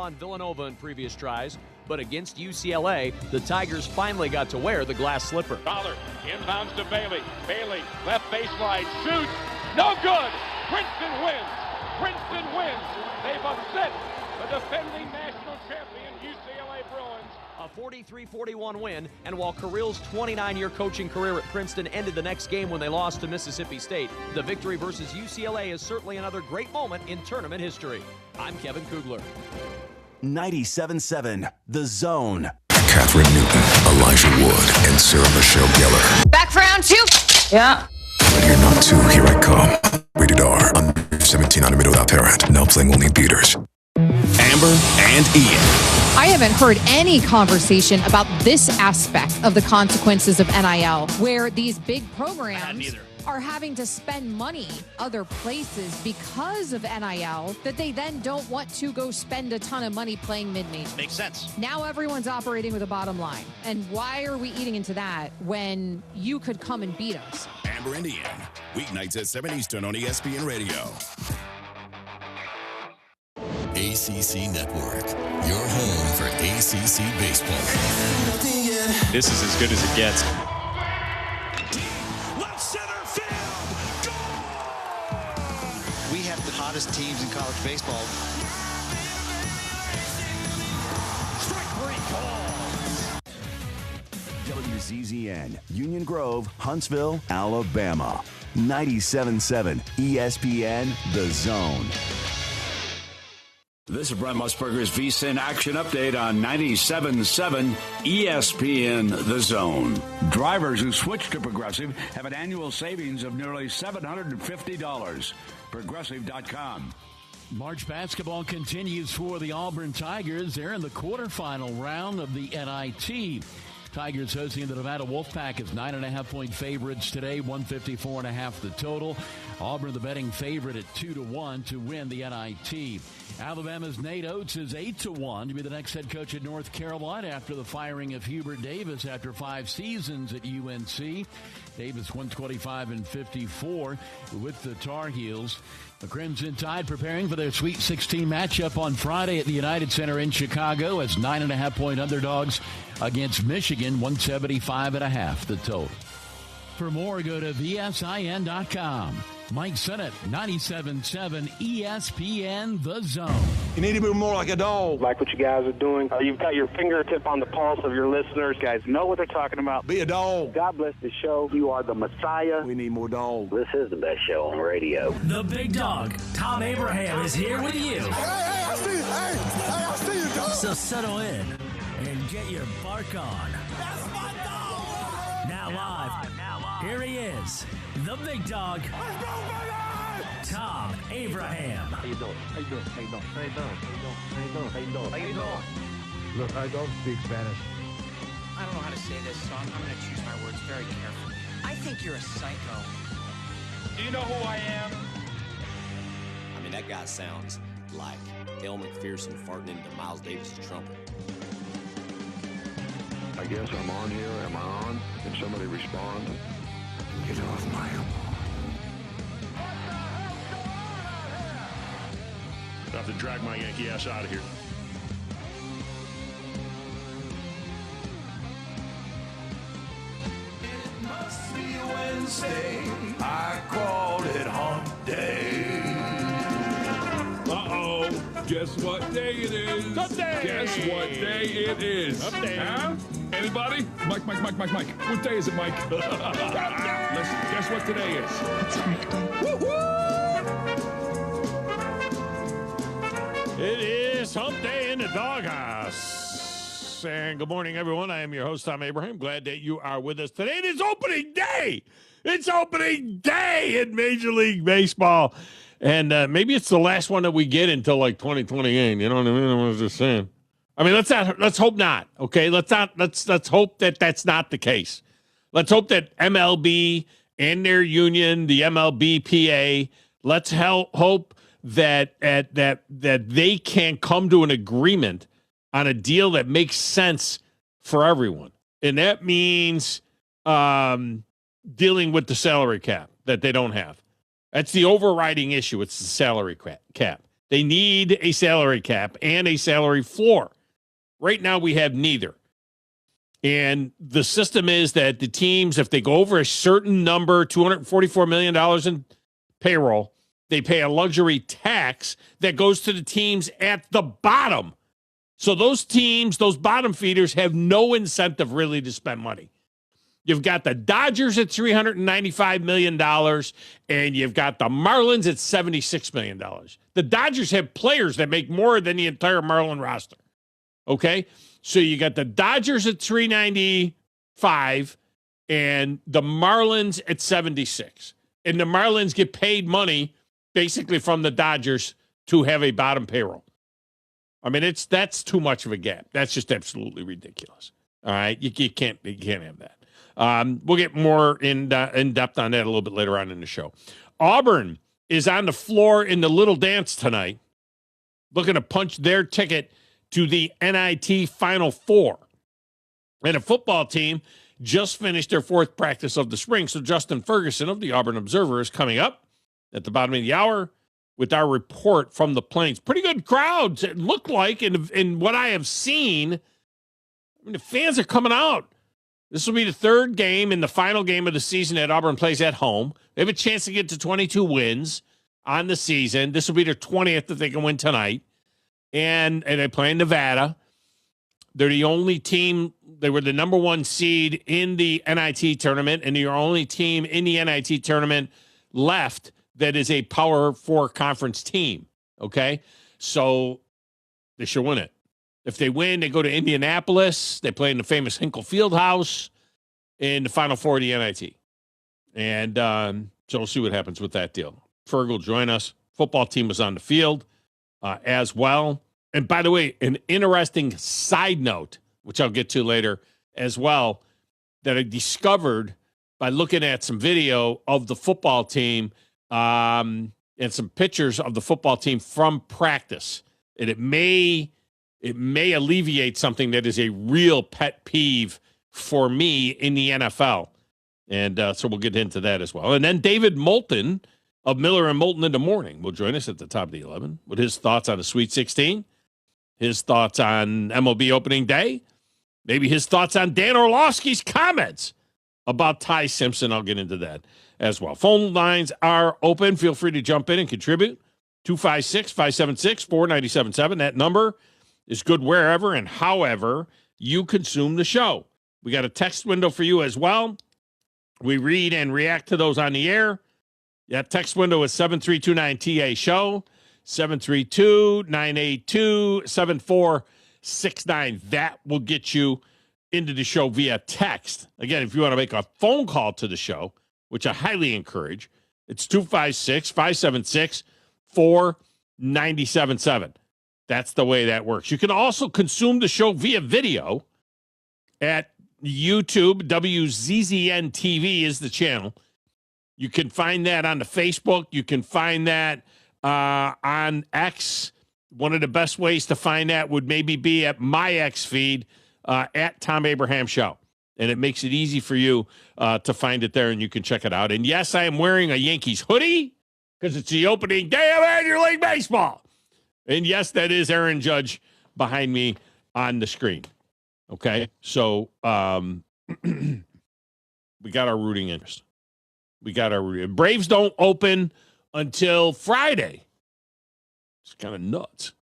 on Villanova in previous tries, but against UCLA, the Tigers finally got to wear the glass slipper. Dollar inbounds to Bailey. Bailey, left baseline, shoots. No good. Princeton wins. Princeton wins. They've upset the defending national champion UCLA Bruins. A 43-41 win, and while Carril's 29-year coaching career at Princeton ended the next game when they lost to Mississippi State, the victory versus UCLA is certainly another great moment in tournament history. I'm Kevin Kugler. 97.7 The Zone. Catherine Newton, Elijah Wood, and Sarah Michelle Gellar. Back for round two. Yeah. Ready or not to, here I come. Rated R, under 17 on admitted without parent. Now playing only beaters. Amber and Ian. I haven't heard any conversation about this aspect of the consequences of NIL, where these big programs are having to spend money other places because of NIL that they then don't want to go spend a ton of money playing mid-major. Makes sense. Now everyone's operating with a bottom line. And why are we eating into that when you could come and beat us? Amber and Ian. Weeknights at 7 Eastern on ESPN Radio. ACC Network, your home for ACC baseball. This is as good as it gets. Left center field. Goal! We have the hottest teams in college baseball. Strike 3 call. WZZN, Union Grove, Huntsville, Alabama. 97.7 ESPN The Zone. This is Brent Musburger's VSiN Action Update on 97.7 ESPN The Zone. Drivers who switch to Progressive have an annual savings of nearly $750. Progressive.com. March basketball continues for the Auburn Tigers. They're in the quarterfinal round of the NIT. Tigers hosting the Nevada Wolfpack as 9.5-point favorites today, 154.5 the total. Auburn the betting favorite at 2-1 to win the NIT. Alabama's Nate Oates is 8-1 to be the next head coach at North Carolina after the firing of Hubert Davis after 5 seasons at UNC. Davis 125-54 with the Tar Heels. The Crimson Tide preparing for their Sweet 16 matchup on Friday at the United Center in Chicago as 9.5-point underdogs against Michigan, 175.5 the total. For more, go to VSIN.com. Mike Sennett, 97.7 ESPN The Zone. You need to be more like a dog. Like what you guys are doing. You've got your fingertip on the pulse of your listeners. You guys know what they're talking about. Be a dog. God bless the show. You are the Messiah. We need more dogs. This is the best show on radio. The big dog, Thom Abraham, is here with you. Hey, I see you. I see you, dog. So settle in and get your bark on. That's my dog. Now live. Here he is, the big dog, Thom Abraham. How you doing? How you doing? How you doing? How you doing? How you doing? How you doing? How you doing? Look, I don't speak Spanish. I don't know how to say this, so I'm going to choose my words very carefully. I think you're a psycho. Do you know who I am? I mean, that guy sounds like El McPherson farting into Miles Davis' trumpet. I guess I'm on here. Am I on? Can somebody respond? Get off my lawn. I have to drag my Yankee ass out of here. It must be Wednesday. I called it hump day. Uh-oh. Guess what day it is? Hump day. Guess what day it is? Hump day. Huh? Anybody? Mike. What day is it, Mike? Listen, guess what today is? It's hump day. Woo-hoo! It is hump day in the doghouse. And good morning, everyone. I am your host, Thom Abraham. Glad that you are with us today. It is opening day. It's opening day in Major League Baseball. And maybe it's the last one that we get until like 2028. You know what I mean? I was just saying. I mean, let's hope not. Okay, let's hope that that's not the case. Let's hope that MLB and their union, the MLBPA, let's hope that they can come to an agreement on a deal that makes sense for everyone, and that means dealing with the salary cap that they don't have. That's the overriding issue. It's the salary cap. They need a salary cap and a salary floor. Right now, we have neither. And the system is that the teams, if they go over a certain number, $244 million in payroll, they pay a luxury tax that goes to the teams at the bottom. So those teams, those bottom feeders, have no incentive really to spend money. You've got the Dodgers at $395 million, and you've got the Marlins at $76 million. The Dodgers have players that make more than the entire Marlin roster. Okay? So you got the Dodgers at $395 and the Marlins at $76. And the Marlins get paid money basically from the Dodgers to have a bottom payroll. I mean, that's too much of a gap. That's just absolutely ridiculous. All right? You can't have that. We'll get more in depth on that a little bit later on in the show. Auburn is on the floor in the Little Dance tonight, looking to punch their ticket to the NIT Final Four. And a football team just finished their fourth practice of the spring. So Justin Ferguson of the Auburn Observer is coming up at the bottom of the hour with our report from the Plains. Pretty good crowds, it looked like, in what I have seen. I mean, the fans are coming out. This will be the third game and the final game of the season that Auburn plays at home. They have a chance to get to 22 wins on the season. This will be their 20th if they can win tonight. And they play in Nevada. They're the only team, they were the number one seed in the NIT tournament, and the only team in the NIT tournament left that is a Power 4 conference team. Okay? So they should win it. If they win, they go to Indianapolis. They play in the famous Hinkle Fieldhouse in the Final Four of the NIT. And so we'll see what happens with that deal. Ferg will join us. Football team was on the field as well. And by the way, an interesting side note, which I'll get to later as well, that I discovered by looking at some video of the football team and some pictures of the football team from practice. And it may alleviate something that is a real pet peeve for me in the NFL. And so we'll get into that as well. And then David Moulton of Miller and Moulton in the Morning will join us at the top of the 11 with his thoughts on the Sweet 16, his thoughts on MLB opening day, maybe his thoughts on Dan Orlovsky's comments about Ty Simpson. I'll get into that as well. Phone lines are open. Feel free to jump in and contribute. 256-576-4977. That number is good wherever and however you consume the show. We got a text window for you as well. We read and react to those on the air. That text window is 732-9TA-SHOW, 732-982-7469. That will get you into the show via text. Again, if you want to make a phone call to the show, which I highly encourage, it's 256-576-4977. That's the way that works. You can also consume the show via video at YouTube. WZZN TV is the channel. You can find that on the Facebook. You can find that on X. One of the best ways to find that would maybe be at my X feed at Thom Abraham Show. And it makes it easy for you to find it there, and you can check it out. And yes, I am wearing a Yankees hoodie because it's the opening day of Major League Baseball. And yes, that is Aaron Judge behind me on the screen. Okay, so we got our rooting interest. Braves don't open until Friday. It's kind of nuts.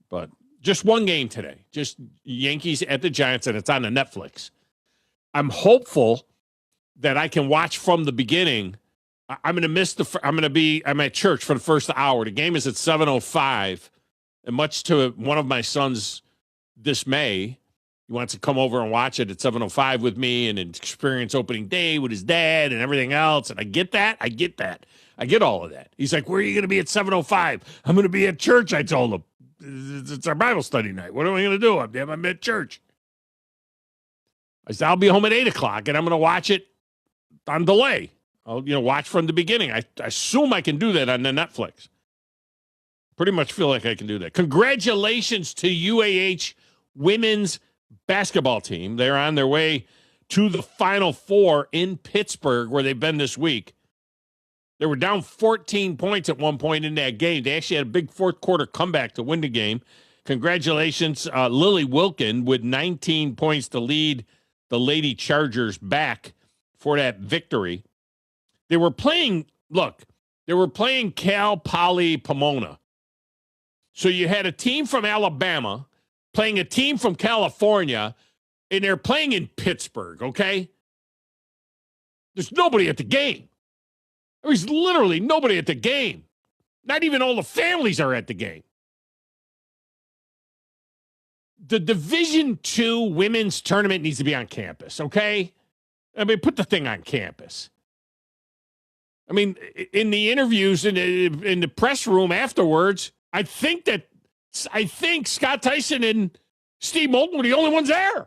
But just one game today. Just Yankees at the Giants, and it's on the Netflix. I'm hopeful that I can watch from the beginning. I'm going to miss I'm at church for the first hour. The game is at 7:05. And much to one of my son's dismay, he wants to come over and watch it at 7:05 with me and experience opening day with his dad and everything else. And I get that. I get all of that. He's like, where are you going to be at 7:05? I'm going to be at church, I told him. It's our Bible study night. What am I going to do? I'm at church. I said, I'll be home at 8 o'clock, and I'm going to watch it on delay. I'll watch from the beginning. I assume I can do that on the Netflix. Pretty much feel like I can do that. Congratulations to UAH women's basketball team. They're on their way to the Final Four in Pittsburgh, where they've been this week. They were down 14 points at one point in that game. They actually had a big fourth quarter comeback to win the game. Congratulations, Lily Wilkin, with 19 points to lead the Lady Chargers back for that victory. They were playing Cal Poly Pomona. So you had a team from Alabama playing a team from California, and they're playing in Pittsburgh, okay? There's nobody at the game. There's literally nobody at the game. Not even all the families are at the game. The Division II women's tournament needs to be on campus, okay? I mean, put the thing on campus. I mean, in the interviews in the press room afterwards, I think Scott Tyson and Steve Moulton were the only ones there.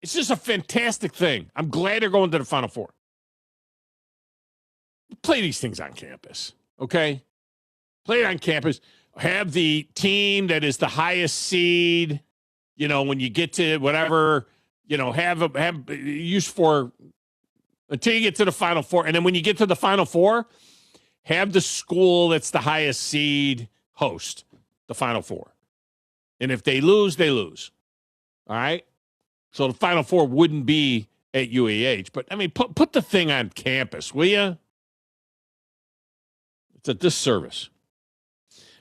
It's just a fantastic thing. I'm glad they're going to the Final Four. Play these things on campus, okay? Play it on campus. Have the team that is the highest seed, when you get to whatever, have use for until you get to the Final Four. And then when you get to the Final Four, have the school that's the highest seed host the Final Four. And if they lose, they lose. All right? So the Final Four wouldn't be at UAH. But, I mean, put the thing on campus, will you? It's a disservice.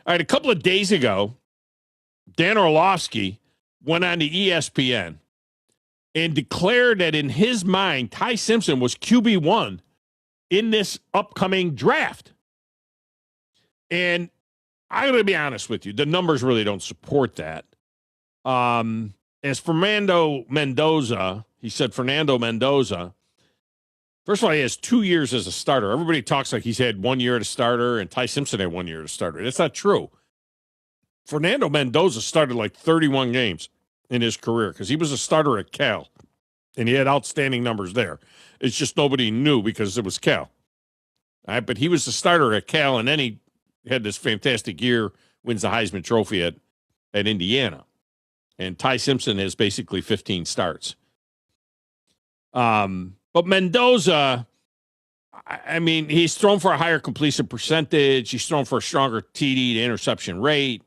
All right, a couple of days ago, Dan Orlovsky went on to ESPN and declared that in his mind, Ty Simpson was QB1 in this upcoming draft. And I'm going to be honest with you, the numbers really don't support that. As Fernando Mendoza, first of all, he has 2 years as a starter. Everybody talks like he's had 1 year as a starter, and Ty Simpson had 1 year as a starter. That's not true. Fernando Mendoza started like 31 games in his career because he was a starter at Cal, and he had outstanding numbers there. It's just nobody knew because it was Cal. All right, but he was the starter at Cal, and then he had this fantastic year, wins the Heisman Trophy at Indiana. And Ty Simpson has basically 15 starts. But Mendoza, I mean, he's thrown for a higher completion percentage. He's thrown for a stronger TD to interception rate.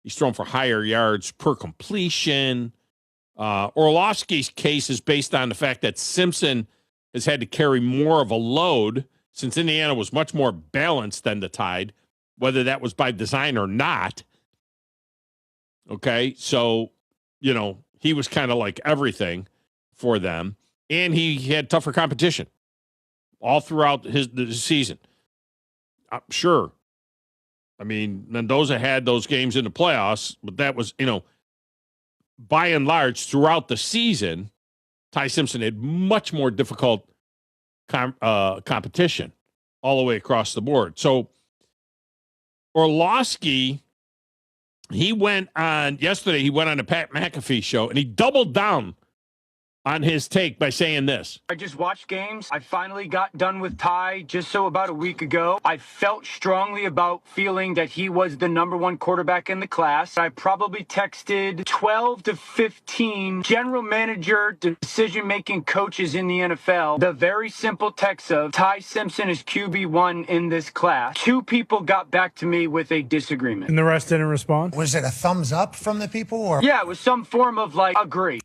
He's thrown for higher yards per completion. Orlovsky's case is based on the fact that Simpson has had to carry more of a load since Indiana was much more balanced than the Tide, whether that was by design or not. Okay, so, he was kind of like everything for them. And he had tougher competition all throughout the season. Sure. I mean, Mendoza had those games in the playoffs, but that was, by and large, throughout the season, Ty Simpson had much more difficult competition all the way across the board. So Orlovsky, yesterday he went on the Pat McAfee show, and he doubled down on his take by saying this. I just watched games. I finally got done with Ty about a week ago. I felt strongly about feeling that he was the number one quarterback in the class. I probably texted 12 to 15 general manager decision-making coaches in the NFL the very simple text of Ty Simpson is QB1 in this class. 2 people got back to me with a disagreement. And the rest didn't respond? Was it a thumbs up from the people? Or? Yeah, it was some form of agree.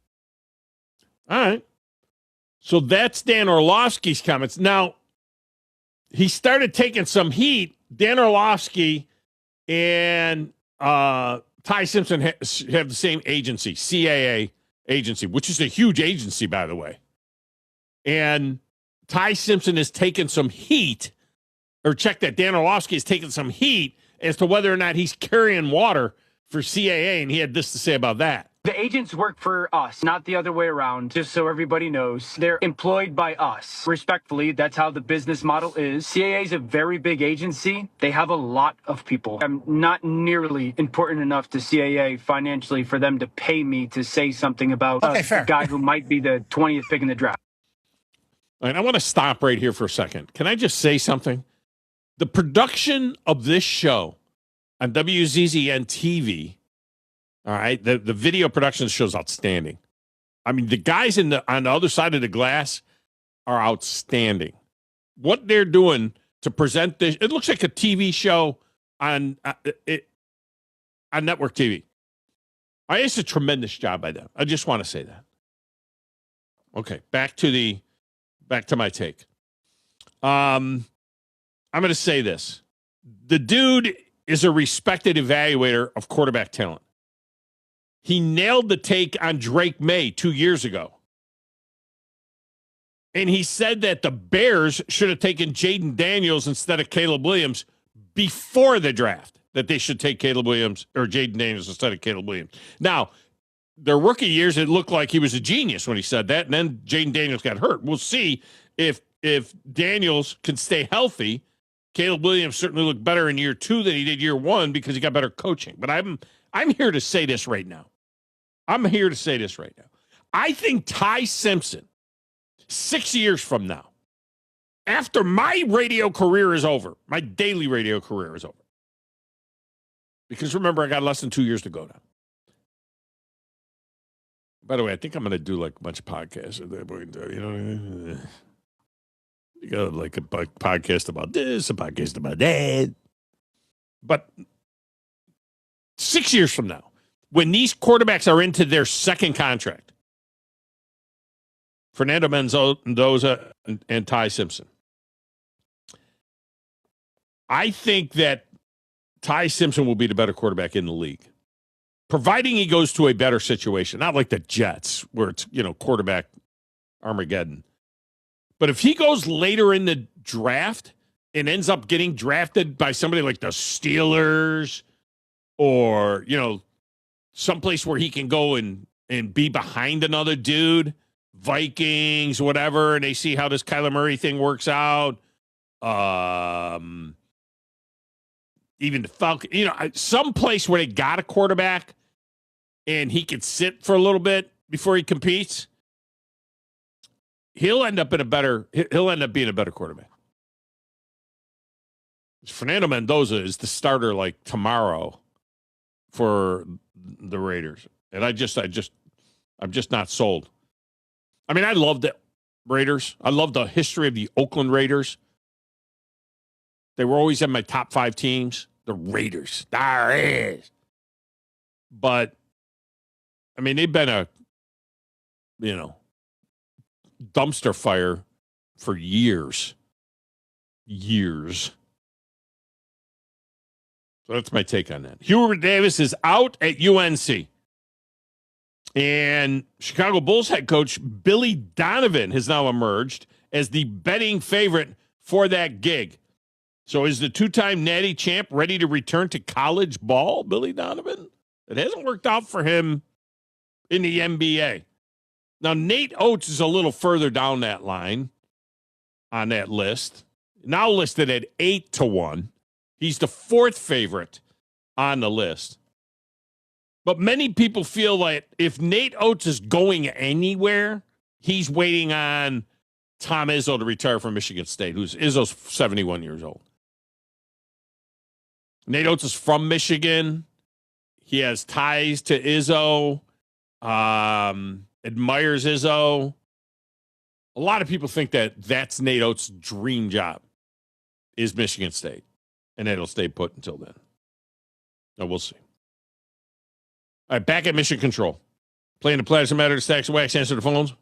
All right. So that's Dan Orlovsky's comments. Now, he started taking some heat. Dan Orlovsky and Ty Simpson have the same agency, CAA agency, which is a huge agency, by the way. And Ty Simpson has taken some heat, or check that, Dan Orlovsky has taken some heat as to whether or not he's carrying water for CAA, and he had this to say about that. The agents work for us, not the other way around, just so everybody knows. They're employed by us. Respectfully, that's how the business model is. CAA is a very big agency. They have a lot of people. I'm not nearly important enough to CAA financially for them to pay me to say something about a guy who might be the 20th pick in the draft. All right, I want to stop right here for a second. Can I just say something? The production of this show on WZZN TV, all right, the video production show is outstanding. I mean, the guys on the other side of the glass are outstanding. What they're doing to present this, it looks like a TV show on network TV. It's a tremendous job by them. I just want to say that. Okay, back to my take. I'm going to say this. The dude is a respected evaluator of quarterback talent. He nailed the take on Drake May 2 years ago. And he said that the Bears should have taken Jaden Daniels instead of Caleb Williams before the draft, that they should take Caleb Williams or Jaden Daniels instead of Caleb Williams. Now, their rookie years, it looked like he was a genius when he said that, and then Jaden Daniels got hurt. We'll see if Daniels can stay healthy. Caleb Williams certainly looked better in year 2 than he did year 1 because he got better coaching. But I'm here to say this right now. I think Ty Simpson, 6 years from now, after my radio career is over, my daily radio career is over, because remember, I got less than 2 years to go now. By the way, I think I'm going to do like a bunch of podcasts at that point. You know, you got like a podcast about this, a podcast about that. But 6 years from now, when these quarterbacks are into their second contract, Fernando Mendoza and Ty Simpson, I think that Ty Simpson will be the better quarterback in the league, providing he goes to a better situation, not like the Jets where it's, quarterback Armageddon. But if he goes later in the draft and ends up getting drafted by somebody like the Steelers or, someplace where he can go and be behind another dude, Vikings, whatever, and they see how this Kyler Murray thing works out, even the Falcons, some place where they got a quarterback and he could sit for a little bit before he competes, he'll end up being a better quarterback. Fernando Mendoza is the starter like tomorrow for the Raiders. And I'm just not sold. I mean, I love the Raiders. I love the history of the Oakland Raiders. They were always in my top 5 teams. The Raiders. There is. But, I mean, they've been a, dumpster fire for years. Years. So that's my take on that. Hubert Davis is out at UNC. And Chicago Bulls head coach Billy Donovan has now emerged as the betting favorite for that gig. So is the 2-time Natty champ ready to return to college ball, Billy Donovan? It hasn't worked out for him in the NBA. Now, Nate Oates is a little further down that line on that list, now listed at 8-1. He's the 4th favorite on the list. But many people feel like if Nate Oates is going anywhere, he's waiting on Tom Izzo to retire from Michigan State, Izzo's 71 years old. Nate Oates is from Michigan. He has ties to Izzo, admires Izzo. A lot of people think that that's Nate Oates' dream job is Michigan State, and it'll stay put until then. Now, we'll see. All right, back at Mission Control. Playing the Players That Matter, the Stacks of Wax, answer the phones.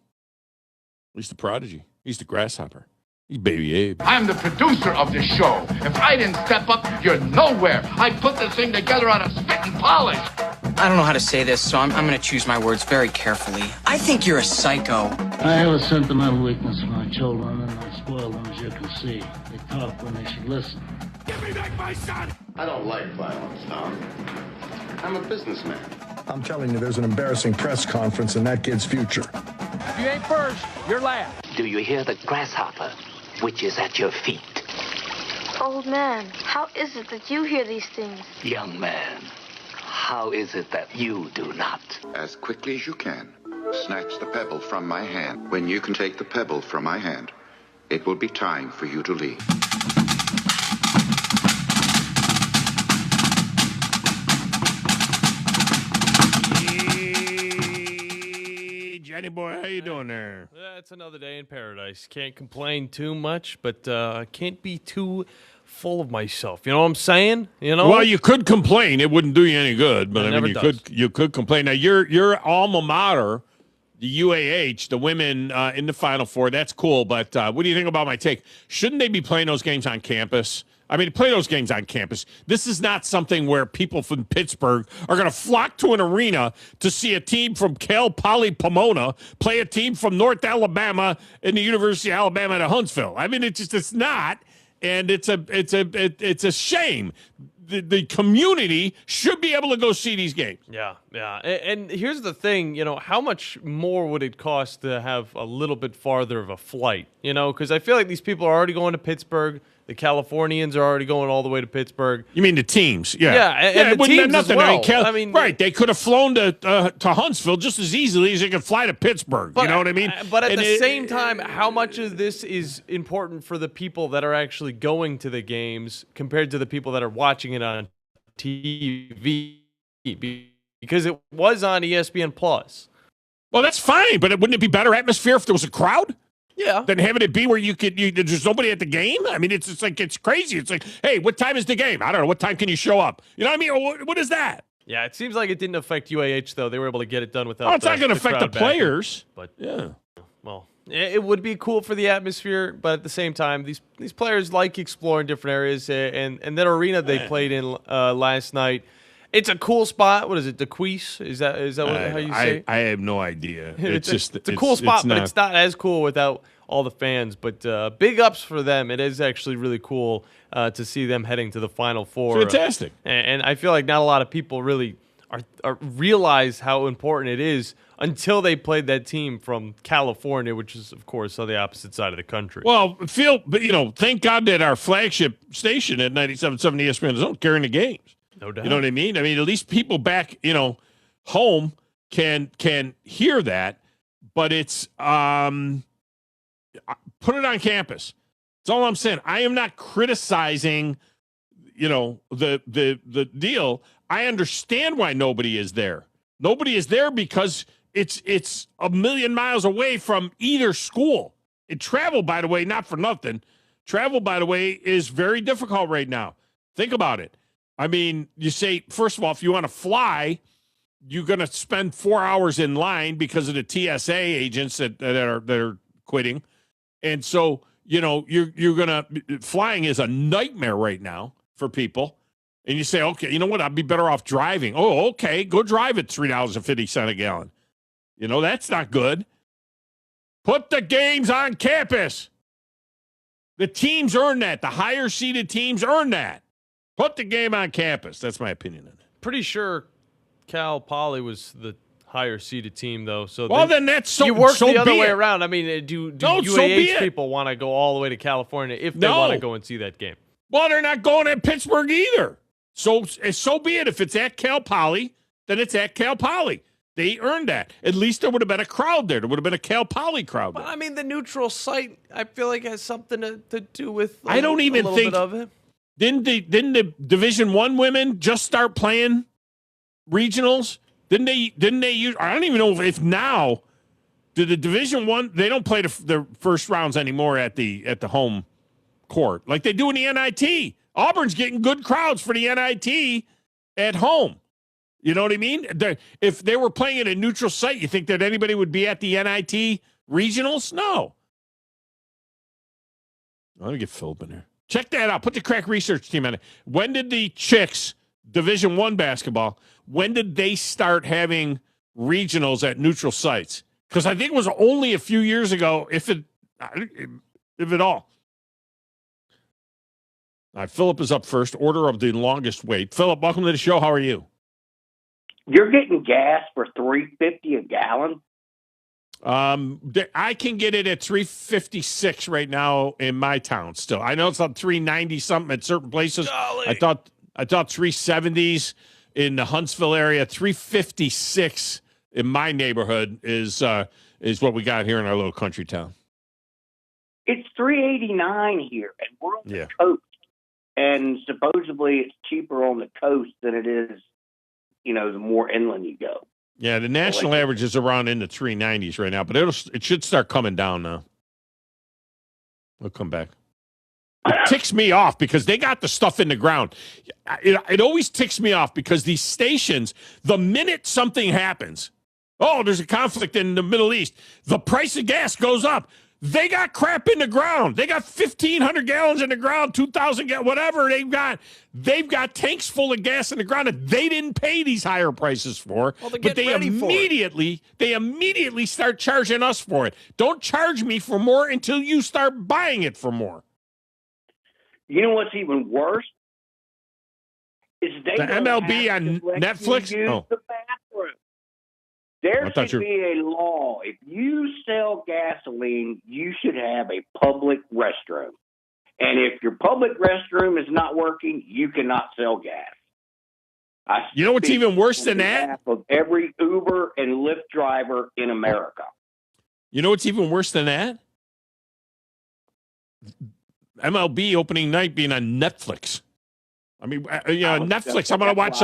He's the prodigy. He's the grasshopper. He's Baby Abe. I'm the producer of this show. If I didn't step up, you're nowhere. I put this thing together on a spit and polish. I don't know how to say this, so I'm going to choose my words very carefully. I think you're a psycho. I have a sentimental weakness for my children, and I spoil them, as you can see. They talk when they should listen. Give me back my son! I don't like violence, Thom. I'm a businessman. I'm telling you, there's an embarrassing press conference in that kid's future. If you ain't first, you're last. Do you hear the grasshopper, which is at your feet? Old man, how is it that you hear these things? Young man, how is it that you do not? As quickly as you can, snatch the pebble from my hand. When you can take the pebble from my hand, it will be time for you to leave. Johnny boy. How you doing there? It's another day in paradise. Can't complain too much, but can't be too full of myself. You know what I'm saying? You know. Well, you could complain. It wouldn't do you any good. But you could complain. Now your alma mater, the UAH, the women in the Final Four. That's cool. But what do you think about my take? Shouldn't they be playing those games on campus? I mean, play those games on campus. This is not something where people from Pittsburgh are going to flock to an arena to see a team from Cal Poly Pomona play a team from North Alabama in the University of Alabama at Huntsville. I mean, it's not, and it's a shame. The community should be able to go see these games. Yeah. And here's the thing, how much more would it cost to have a little bit farther of a flight? Because I feel like these people are already going to Pittsburgh. The Californians are already going all the way to Pittsburgh. You mean the teams? Yeah. Yeah, and the teams as well. Right, they could have flown to Huntsville just as easily as they could fly to Pittsburgh. You know what I mean? But at the same time, how much of this is important for the people that are actually going to the games compared to the people that are watching it on TV? Because it was on ESPN Plus. Well, that's fine, but wouldn't it be better atmosphere if there was a crowd? Yeah. Than having it be where there's nobody at the game? I mean, it's crazy. It's like, hey, what time is the game? I don't know. What time can you show up? You know what I mean? What is that? Yeah, it seems like it didn't affect UAH, though. They were able to get it done without it's not going to affect the players. But, yeah. Well, it would be cool for the atmosphere, but at the same time, these players like exploring different areas. And that arena they played in last night, it's a cool spot. What is it? DeQueese? Is that how you say it? I have no idea. It's a cool spot, but it's not as cool without all the fans. But big ups for them. It is actually really cool to see them heading to the Final Four. Fantastic. And I feel like not a lot of people really realize how important it is until they played that team from California, which is, of course, on the opposite side of the country. Well, thank God that our flagship station at 97.7 ESPN is carrying the games. No doubt. You know what I mean? I mean, at least people back, home can hear that, but it's put it on campus. That's all I'm saying. I am not criticizing, the deal. I understand why nobody is there. Nobody is there because it's a million miles away from either school. And travel, by the way, not for nothing. Travel, by the way, is very difficult right now. Think about it. I mean, you say, first of all, if you want to fly, you're going to spend 4 hours in line because of the TSA agents that are quitting. And so, you're going to – flying is a nightmare right now for people. And you say, okay, you know what? I'd be better off driving. Oh, okay, go drive at $3.50 a gallon. That's not good. Put the games on campus. The teams earn that. The higher-seeded teams earn that. Put the game on campus. That's my opinion on it. Pretty sure Cal Poly was the higher-seeded team, though. So then that's so. You work the other way it. around. I mean, do UAH people want to go all the way to California if they want to go and see that game? Well, they're not going to Pittsburgh either. So be it. If it's at Cal Poly, then it's at Cal Poly. They earned that. At least there would have been a crowd there. There would have been a Cal Poly crowd there. But, I mean, the neutral site, I feel like, has something to do with I don't even think bit of it. Didn't the Division I women just start playing regionals? Didn't they use? I don't even know if now do the Division I. They don't play the first rounds anymore at the home court like they do in the NIT. Auburn's getting good crowds for the NIT at home. You know what I mean? If they were playing at a neutral site, you think that anybody would be at the NIT regionals? No. Let me get Philip in there. Check that out. Put the crack research team on it. When did the Chicks, Division I basketball, when did they start having regionals at neutral sites? Because I think it was only a few years ago, if at all. All right, Philip is up first. Order of the longest wait. Philip, welcome to the show. How are you? You're getting gas for $3.50 a gallon? I can get it at $3.56 right now in my town still. I know it's on $3.90 something at certain places. Golly. I thought $3.70s in the Huntsville area. $3.56 in my neighborhood is what we got here in our little country town. It's $3.89 here, and we're on the coast. And supposedly it's cheaper on the coast than it is, the more inland you go. Yeah, the national average is around in the 390s right now, but it should start coming down now. We'll come back. It ticks me off because they got the stuff in the ground. It always ticks me off because these stations, the minute something happens, there's a conflict in the Middle East, the price of gas goes up. They got crap in the ground. They got 1,500 gallons in the ground, 2,000 gallons, whatever they've got. They've got tanks full of gas in the ground that they didn't pay these higher prices for. Well, but they immediately start charging us for it. Don't charge me for more until you start buying it for more. You know what's even worse? Is they the don't MLB have on to let Netflix? you use the bathroom. There should be a law. If you sell gasoline, you should have a public restroom. And if your public restroom is not working, you cannot sell gas. You know what's even worse than that? Of every Uber and Lyft driver in America. You know what's even worse than that? MLB opening night being on Netflix. I mean, Netflix. I'm going to watch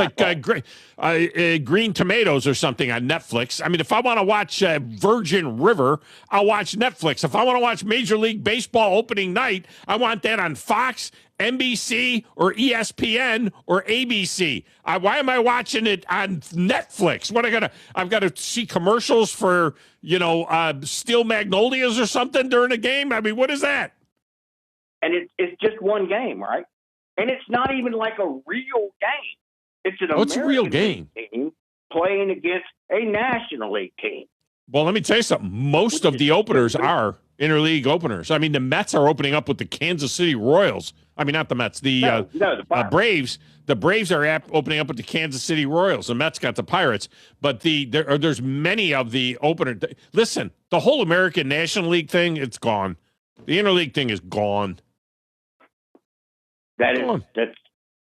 Green Tomatoes or something on Netflix. I mean, if I want to watch Virgin River, I'll watch Netflix. If I want to watch Major League Baseball opening night, I want that on Fox, NBC, or ESPN or ABC. Why am I watching it on Netflix? I've got to see commercials for Steel Magnolias or something during a game. I mean, what is that? And it's just one game, right? And it's not even like a real game. It's an American real game? team playing against a National League team. Well, let me tell you something. Most of the openers are interleague openers. I mean, the Mets are opening up with the Kansas City Royals. I mean, not the Mets. The Braves. The Braves are opening up with the Kansas City Royals. The Mets got the Pirates. But there's many of the openers. Listen, the whole American National League thing, it's gone. The interleague thing is gone. That's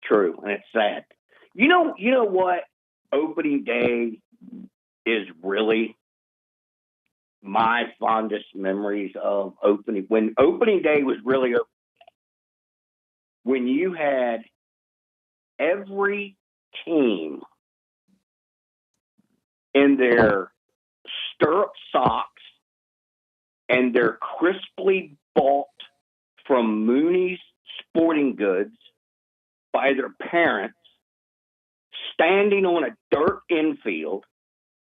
true, and it's sad. You know what opening day is really my fondest memories of opening. When opening day was really opening day, when you had every team in their stirrup socks and their crisply bought from Mooney's Sporting Goods by their parents, standing on a dirt infield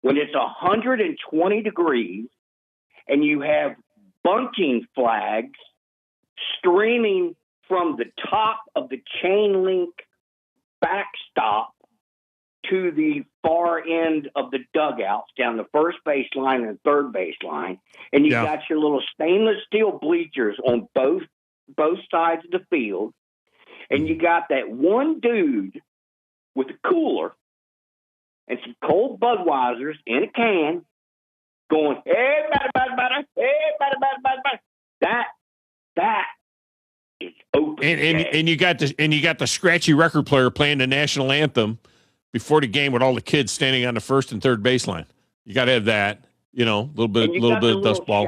when it's 120 degrees and you have bunting flags streaming from the top of the chain link backstop to the far end of the dugouts down the first baseline and third baseline, and you got your little stainless steel bleachers on both sides of the field, and you got that one dude with a cooler and some cold Budweisers in a can going, hey, bada. That is open. And you got the scratchy record player playing the national anthem before the game with all the kids standing on the first and third baseline. You got to have that, a little bit of dust ball.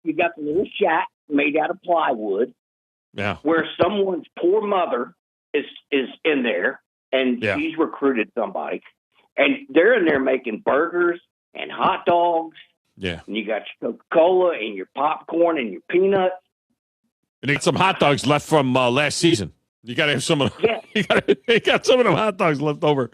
You got the little shack made out of plywood. Yeah. Where someone's poor mother is in there, and she's recruited somebody, and they're in there making burgers and hot dogs. Yeah. And you got your Coca-Cola and your popcorn and your peanuts. And they got some hot dogs left from last season. You got to have some of them. Yeah. You got some of them hot dogs left over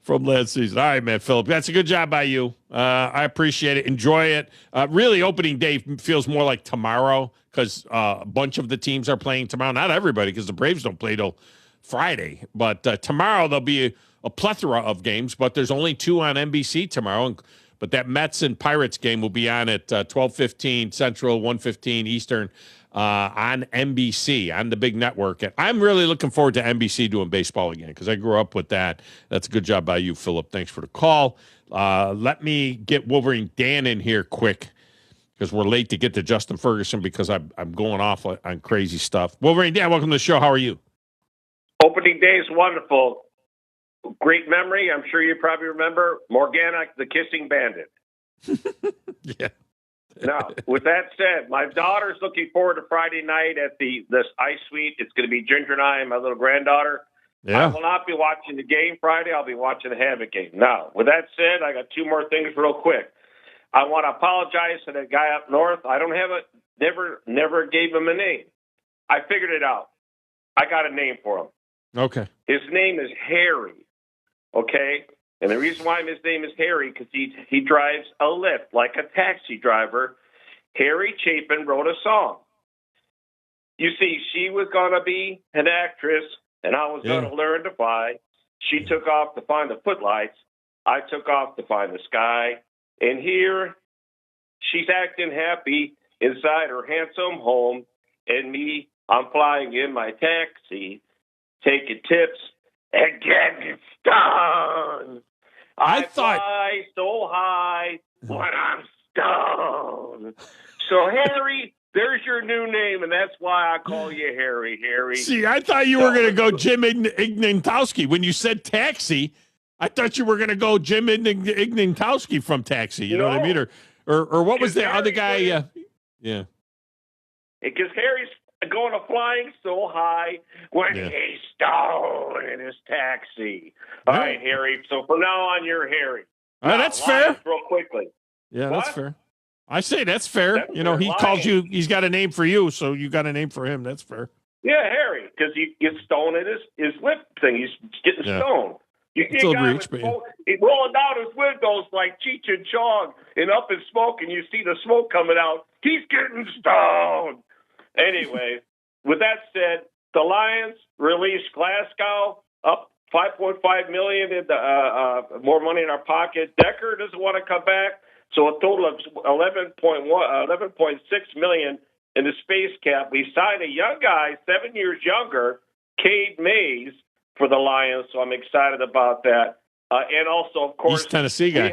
from last season. All right, man, Philip. That's a good job by you. I appreciate it. Enjoy it. Really, opening day feels more like tomorrow because a bunch of the teams are playing tomorrow. Not everybody because the Braves don't play till Friday. But tomorrow there'll be a plethora of games, but there's only 2 on NBC tomorrow. But that Mets and Pirates game will be on at 12:15 Central, 1:15 Eastern on NBC, on the big network. And I'm really looking forward to NBC doing baseball again because I grew up with that. That's a good job by you, Philip. Thanks for the call. Let me get Wolverine Dan in here quick because we're late to get to Justin Ferguson because I'm going off on crazy stuff. Wolverine Dan, welcome to the show. How are you? Opening day is wonderful. Great memory. I'm sure you probably remember Morgana, the Kissing Bandit. Yeah. Now, with that said, my daughter's looking forward to Friday night at this ice suite. It's going to be Ginger and I and my little granddaughter. Yeah. I will not be watching the game Friday. I'll be watching the Havoc game. Now, with that said, I got two more things real quick. I want to apologize to that guy up north. I don't have never gave him a name. I figured it out. I got a name for him. Okay. His name is Harry. Okay? And the reason why his name is Harry, because he drives a Lyft like a taxi driver. Harry Chapin wrote a song. You see, she was going to be an actress, and I was going to learn to fly. She took off to find the footlights. I took off to find the sky. And here, she's acting happy inside her handsome home. And me, I'm flying in my taxi, taking tips and getting stoned. I fly so high when I'm stoned. So, Harry, there's your new name, and that's why I call you Harry. See, I thought you were going to go Jim Ignatowski. When you said taxi, I thought you were going to go Jim Ignatowski from Taxi. You know what I mean? Or what was the other guy? Yeah. Because Harry's going to flying so high when he's stoned in his taxi. All right, Harry. So from now on, you're Harry. That's fair. Real quickly. Yeah, that's fair. I say that's fair. He calls you. He's got a name for you, so you got a name for him. That's fair. Yeah, Harry, because he gets stoned in his lip thing. He's getting stoned. You it's a little reach, but he's rolling down his windows like Cheech and Chong and up in smoke, and you see the smoke coming out. He's getting stoned. Anyway, with that said, the Lions released Glasgow up $5.5 million in more money in our pocket. Decker doesn't want to come back, so a total of $11.6 million in the space cap. We signed a young guy, 7 years younger, Cade Mays, for the Lions, so I'm excited about that. And also, of course, East Tennessee guy.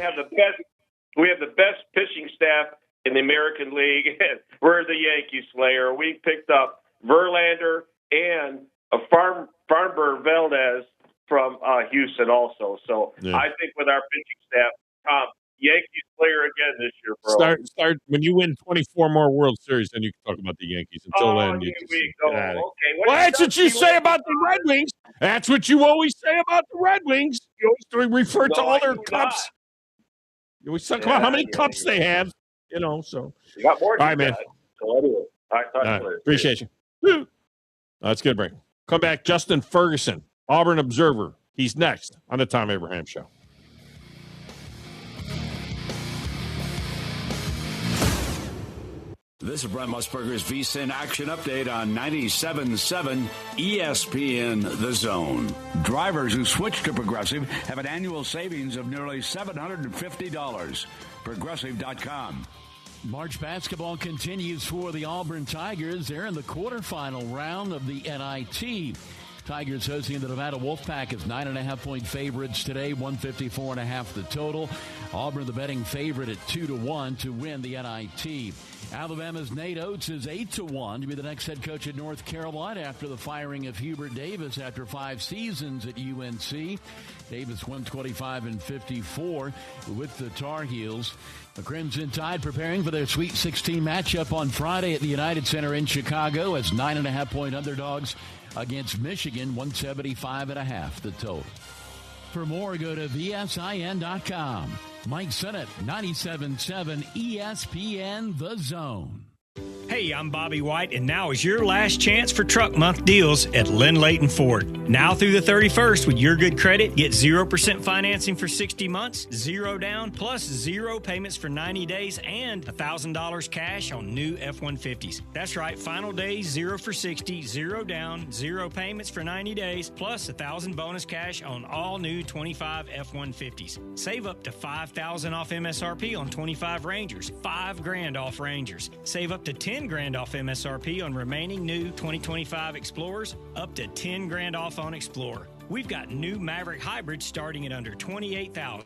We have the best pitching staff in the American League. We're the Yankee Slayer. We picked up Verlander and a Farmer Valdez from Houston also. So I think with our pitching staff, Yankee Slayer again this year, bro. Start when you win 24 more World Series, then you can talk about the Yankees. Until then, here we go. Okay. Well, that's what you say about the Red Wings. That's what you always say about the Red Wings. You always refer to all their cups. You always talk about how many cups they have. So. You got more. All right, man. So anyway, all right, appreciate you. Woo. Let's get a break. Come back. Justin Ferguson, Auburn Observer. He's next on the Thom Abraham Show. This is Brent Musburger's VSiN Action Update on 97.7 ESPN The Zone. Drivers who switch to Progressive have an annual savings of nearly $750. Progressive.com. March basketball continues for the Auburn Tigers. They're in the quarterfinal round of the NIT. Tigers hosting the Nevada Wolfpack as 9.5-point favorites today, 154.5 the total. Auburn the betting favorite at 2-1 to win the NIT. Alabama's Nate Oates is 8-1 to be the next head coach at North Carolina after the firing of Hubert Davis after 5 seasons at UNC. Davis 125-54 with the Tar Heels. The Crimson Tide preparing for their Sweet 16 matchup on Friday at the United Center in Chicago as 9.5-point underdogs against Michigan, 175.5 the total. For more, go to VSIN.com. Mike Sennett, 97.7 ESPN The Zone. Hey, I'm Bobby White, and now is your last chance for Truck Month deals at Lynn Layton Ford. Now through the 31st, with your good credit, get 0% financing for 60 months, 0 down, plus 0 payments for 90 days, and $1,000 cash on new F-150s. That's right, final days, 0 for 60, 0 down, 0 payments for 90 days, plus $1,000 bonus cash on all new 25 F-150s. Save up to $5,000 off MSRP on 25 Rangers, $5,000 off Rangers. Save up to $10,000 off MSRP on remaining new 2025 Explorers, up to $10,000 off on Explorer. We've got new Maverick hybrids starting at under $28,000.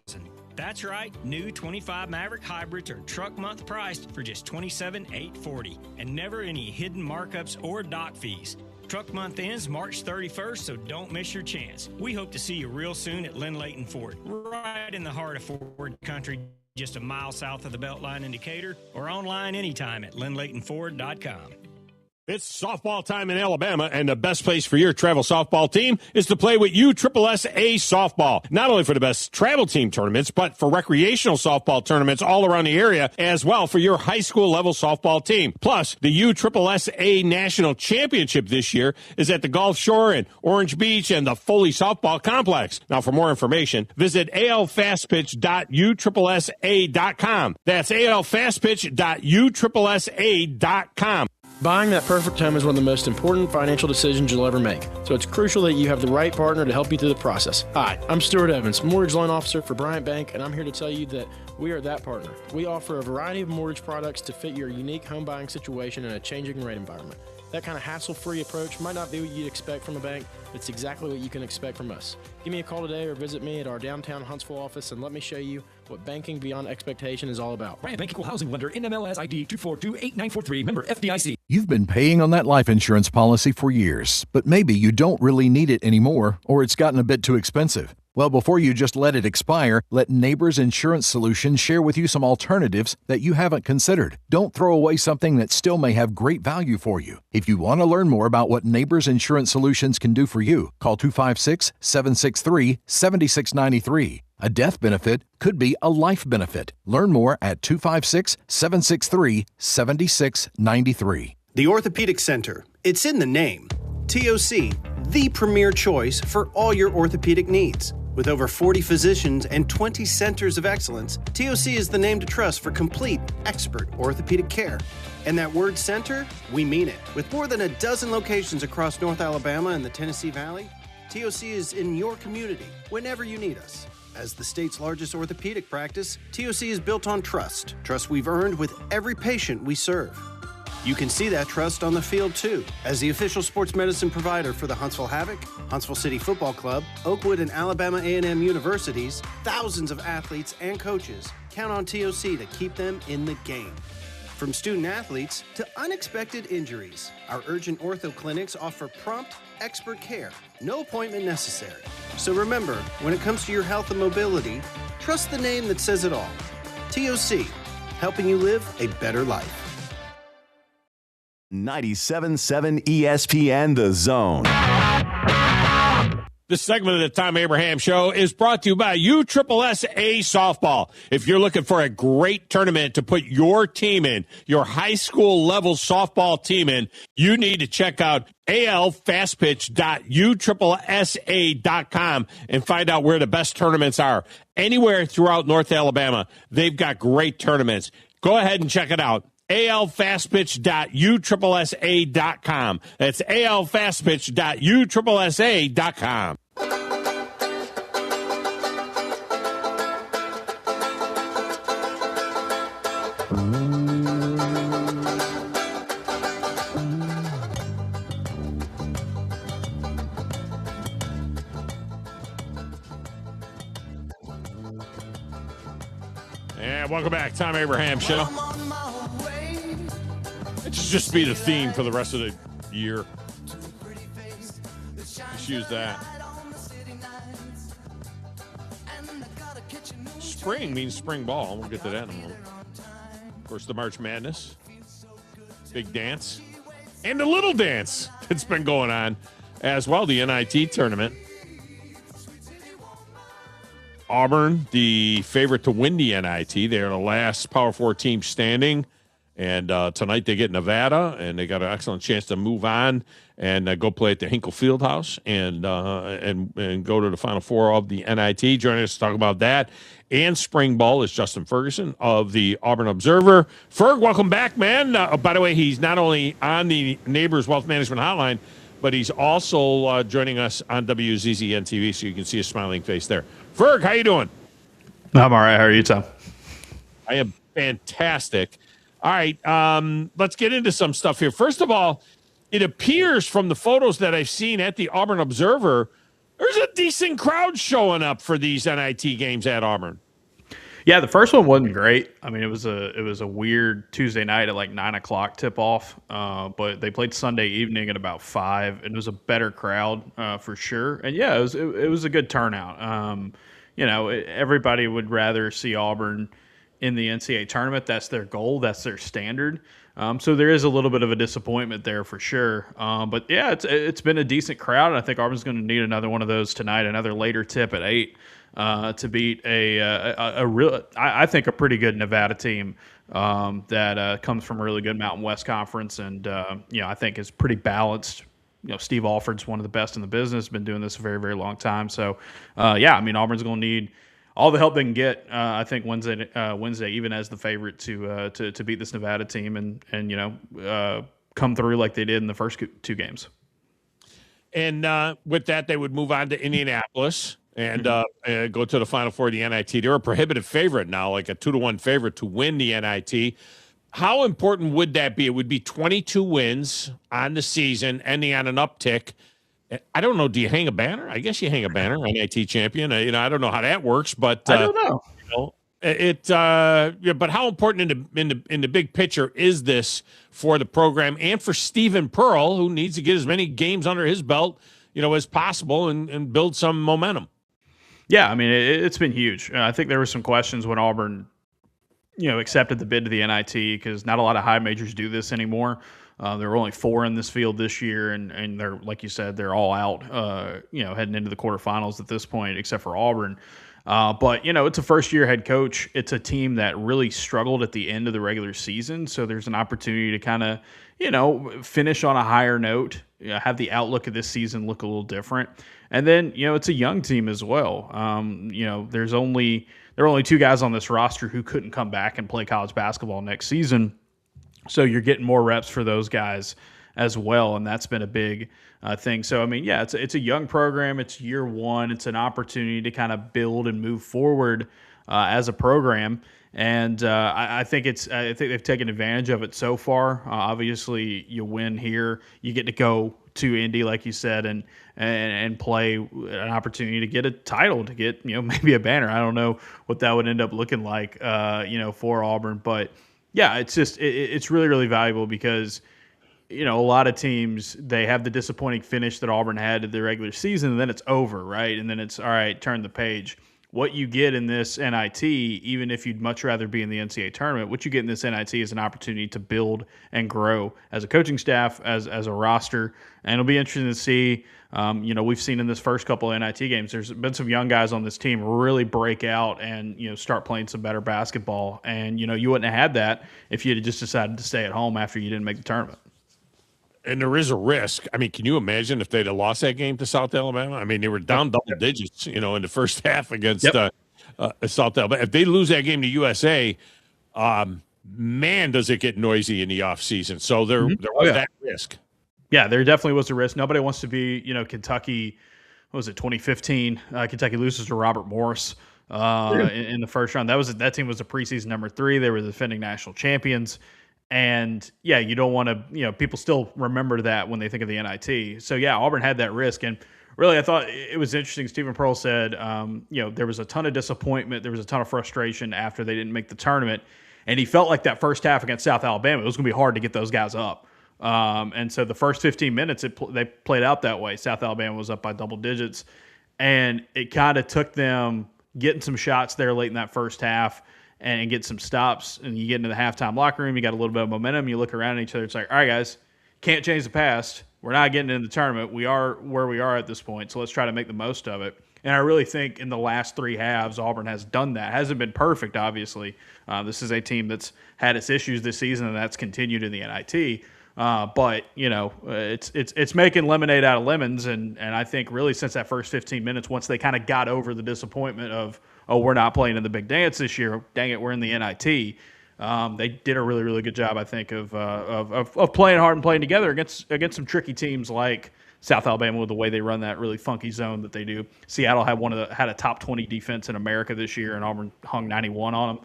That's right, new 25 Maverick hybrids are truck month priced for just $27,840, and never any hidden markups or dock fees. Truck month ends March 31st, so don't miss your chance. We hope to see you real soon at Lynn Layton Ford, right in the heart of Ford country, just a mile south of the Beltline in Decatur, or online anytime at LynnLaytonFord.com. It's softball time in Alabama, and the best place for your travel softball team is to play with USSSA softball. Not only for the best travel team tournaments, but for recreational softball tournaments all around the area, as well for your high school level softball team. Plus, the USSSA National Championship this year is at the Gulf Shore in Orange Beach and the Foley Softball Complex. Now, for more information, visit alfastpitch.usssa.com. That's alfastpitch.usssa.com. Buying that perfect home is one of the most important financial decisions you'll ever make, so it's crucial that you have the right partner to help you through the process. Hi, I'm Stuart Evans, Mortgage Loan Officer for Bryant Bank, and I'm here to tell you that we are that partner. We offer a variety of mortgage products to fit your unique home buying situation in a changing rate environment. That kind of hassle-free approach might not be what you'd expect from a bank, but it's exactly what you can expect from us. Give me a call today or visit me at our downtown Huntsville office and let me show you what banking beyond expectation is all about. Bryant Bank Equal Housing Lender, NMLS ID 2428943, member FDIC. You've been paying on that life insurance policy for years, but maybe you don't really need it anymore, or it's gotten a bit too expensive. Well, before you just let it expire, let Neighbors Insurance Solutions share with you some alternatives that you haven't considered. Don't throw away something that still may have great value for you. If you want to learn more about what Neighbors Insurance Solutions can do for you, call 256-763-7693. A death benefit could be a life benefit. Learn more at 256-763-7693. The Orthopedic Center. It's in the name. TOC, the premier choice for all your orthopedic needs. With over 40 physicians and 20 centers of excellence, TOC is the name to trust for complete, expert orthopedic care. And that word center, we mean it. With more than a dozen locations across North Alabama and the Tennessee Valley, TOC is in your community whenever you need us. As the state's largest orthopedic practice, TOC is built on trust. Trust we've earned with every patient we serve. You can see that trust on the field, too. As the official sports medicine provider for the Huntsville Havoc, Huntsville City Football Club, Oakwood and Alabama A&M universities, thousands of athletes and coaches count on TOC to keep them in the game. From student athletes to unexpected injuries, our urgent ortho clinics offer prompt, expert care. No appointment necessary. So remember, when it comes to your health and mobility, trust the name that says it all. TOC, helping you live a better life. 97.7 ESPN The Zone. This segment of the Thom Abraham Show is brought to you by USSSA Softball. If you're looking for a great tournament to put your team in, your high school level softball team in, you need to check out alfastpitch.usssa.com and find out where the best tournaments are. Anywhere throughout North Alabama, they've got great tournaments. Go ahead and check it out. alfastpitch.usssa.com. That's alfastpitch.usssa.com. And welcome back, Thom Abraham Show. It should just be the theme for the rest of the year. Just use that. Spring means spring ball. We'll get to that in a moment. Of course, the March Madness. Big dance. And the little dance that's been going on as well, the NIT tournament. Auburn, the favorite to win the NIT. They're the last Power 4 team standing. And tonight they get Nevada, and they got an excellent chance to move on and go play at the Hinkle Fieldhouse and go to the Final Four of the NIT. Joining us to talk about that and spring ball is Justin Ferguson of the Auburn Observer. Ferg, welcome back, man. By the way, he's not only on the Neighbors Wealth Management Hotline, but he's also joining us on WZZN TV, so you can see his smiling face there. Ferg, how you doing? I'm all right. How are you, Tom? I am fantastic. All right, let's get into some stuff here. First of all, it appears from the photos that I've seen at the Auburn Observer, there's a decent crowd showing up for these NIT games at Auburn. Yeah, the first one wasn't great. I mean, it was a weird Tuesday night at like 9:00 tip off, but they played Sunday evening at about 5, and it was a better crowd for sure. And yeah, it was a good turnout. Everybody would rather see Auburn, in the NCAA tournament. That's their goal. That's their standard. So there is a little bit of a disappointment there for sure. But yeah, it's been a decent crowd, and I think Auburn's going to need another one of those tonight. Another later tip at 8 to beat I think a pretty good Nevada team that comes from a really good Mountain West Conference, and I think is pretty balanced. Steve Alford's one of the best in the business. Been doing this a very, very long time. So Auburn's going to need all the help they can get, I think Wednesday, even as the favorite to beat this Nevada team and come through like they did in the first 2 games. And with that, they would move on to Indianapolis and go to the Final Four of the NIT. They're a prohibitive favorite now, like a 2-1 favorite to win the NIT. How important would that be? It would be 22 wins on the season, ending on an uptick. I don't know. Do you hang a banner? I guess you hang a banner, NIT champion. I don't know how that works, but I don't know. But how important in the big picture is this for the program and for Stephen Pearl, who needs to get as many games under his belt, as possible and build some momentum? Yeah, I mean, it's been huge. I think there were some questions when Auburn, accepted the bid to the NIT, because not a lot of high majors do this anymore. There were only 4 in this field this year, and they're, like you said, they're all out, heading into the quarterfinals at this point, except for Auburn. But it's a first-year head coach. It's a team that really struggled at the end of the regular season, so there's an opportunity to kind of, finish on a higher note, have the outlook of this season look a little different. And then, it's a young team as well. There are only 2 guys on this roster who couldn't come back and play college basketball next season. So you're getting more reps for those guys as well, and that's been a big thing. So, I mean, yeah, it's a young program. It's year 1. It's an opportunity to kind of build and move forward as a program. And I think they've taken advantage of it so far. Obviously, you win here, you get to go to Indy, like you said, and play an opportunity to get a title, to get maybe a banner. I don't know what that would end up looking like, for Auburn, but yeah, it's just it's really, really valuable because a lot of teams, they have the disappointing finish that Auburn had to the regular season, and then it's over, right? And then it's all right, turn the page. What you get in this NIT, even if you'd much rather be in the NCAA tournament, what you get in this NIT is an opportunity to build and grow as a coaching staff, as a roster. And it'll be interesting to see, we've seen in this first couple of NIT games, there's been some young guys on this team really break out and, start playing some better basketball. And, you wouldn't have had that if you had just decided to stay at home after you didn't make the tournament. And there is a risk. I mean, can you imagine if they'd have lost that game to South Alabama? I mean, they were down double digits, in the first half against South Alabama. If they lose that game to USA, man, does it get noisy in the offseason. So there was that risk. Yeah, there definitely was a risk. Nobody wants to be, Kentucky. What was it, 2015? Kentucky loses to Robert Morris in the first round. That team was a preseason number 3. They were the defending national champions. And yeah, you don't want to, people still remember that when they think of the NIT. So yeah, Auburn had that risk. And really, I thought it was interesting. Stephen Pearl said, there was a ton of disappointment. There was a ton of frustration after they didn't make the tournament. And he felt like that first half against South Alabama, it was going to be hard to get those guys up. And so the first 15 minutes, they played out that way. South Alabama was up by double digits. And it kind of took them getting some shots there late in that first half and get some stops, and you get into the halftime locker room, you got a little bit of momentum, you look around at each other, it's like, all right, guys, can't change the past. We're not getting into the tournament. We are where we are at this point, so let's try to make the most of it. And I really think in the last 3 halves, Auburn has done that. Hasn't been perfect, obviously. This is a team that's had its issues this season, and that's continued in the NIT. But, it's making lemonade out of lemons, and I think really since that first 15 minutes, once they kind of got over the disappointment of, oh, we're not playing in the big dance this year. Dang it, we're in the NIT. They did a really, really good job, I think, of playing hard and playing together against some tricky teams like South Alabama with the way they run that really funky zone that they do. Seattle had a top 20 defense in America this year, and Auburn hung 91 on them.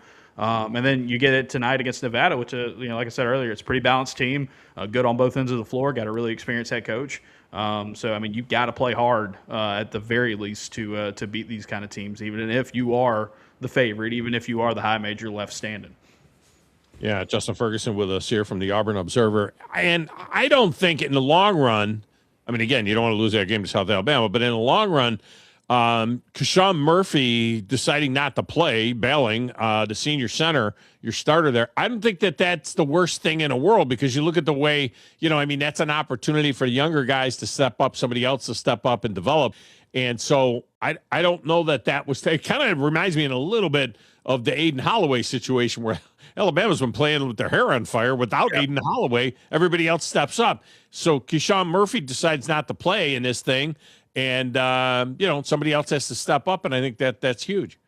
And then you get it tonight against Nevada, which, like I said earlier, it's a pretty balanced team, good on both ends of the floor, got a really experienced head coach. So, I mean, you've got to play hard at the very least to beat these kind of teams, even if you are the favorite, even if you are the high major left standing. Yeah, Justin Ferguson with us here from the Auburn Observer. And I don't think in the long run, I mean, again, you don't want to lose that game to South Alabama, but in the long run, Keshawn Murphy deciding not to play, bailing, the senior center, your starter there. I don't think that that's the worst thing in the world, because you look at the way, that's an opportunity for younger guys to step up, somebody else to step up and develop. And so I don't know that was, it kind of reminds me in a little bit of the Aiden Holloway situation, where Alabama's been playing with their hair on fire without Aiden Holloway. Everybody else steps up. So Keshawn Murphy decides not to play in this thing. And, somebody else has to step up, and I think that's huge.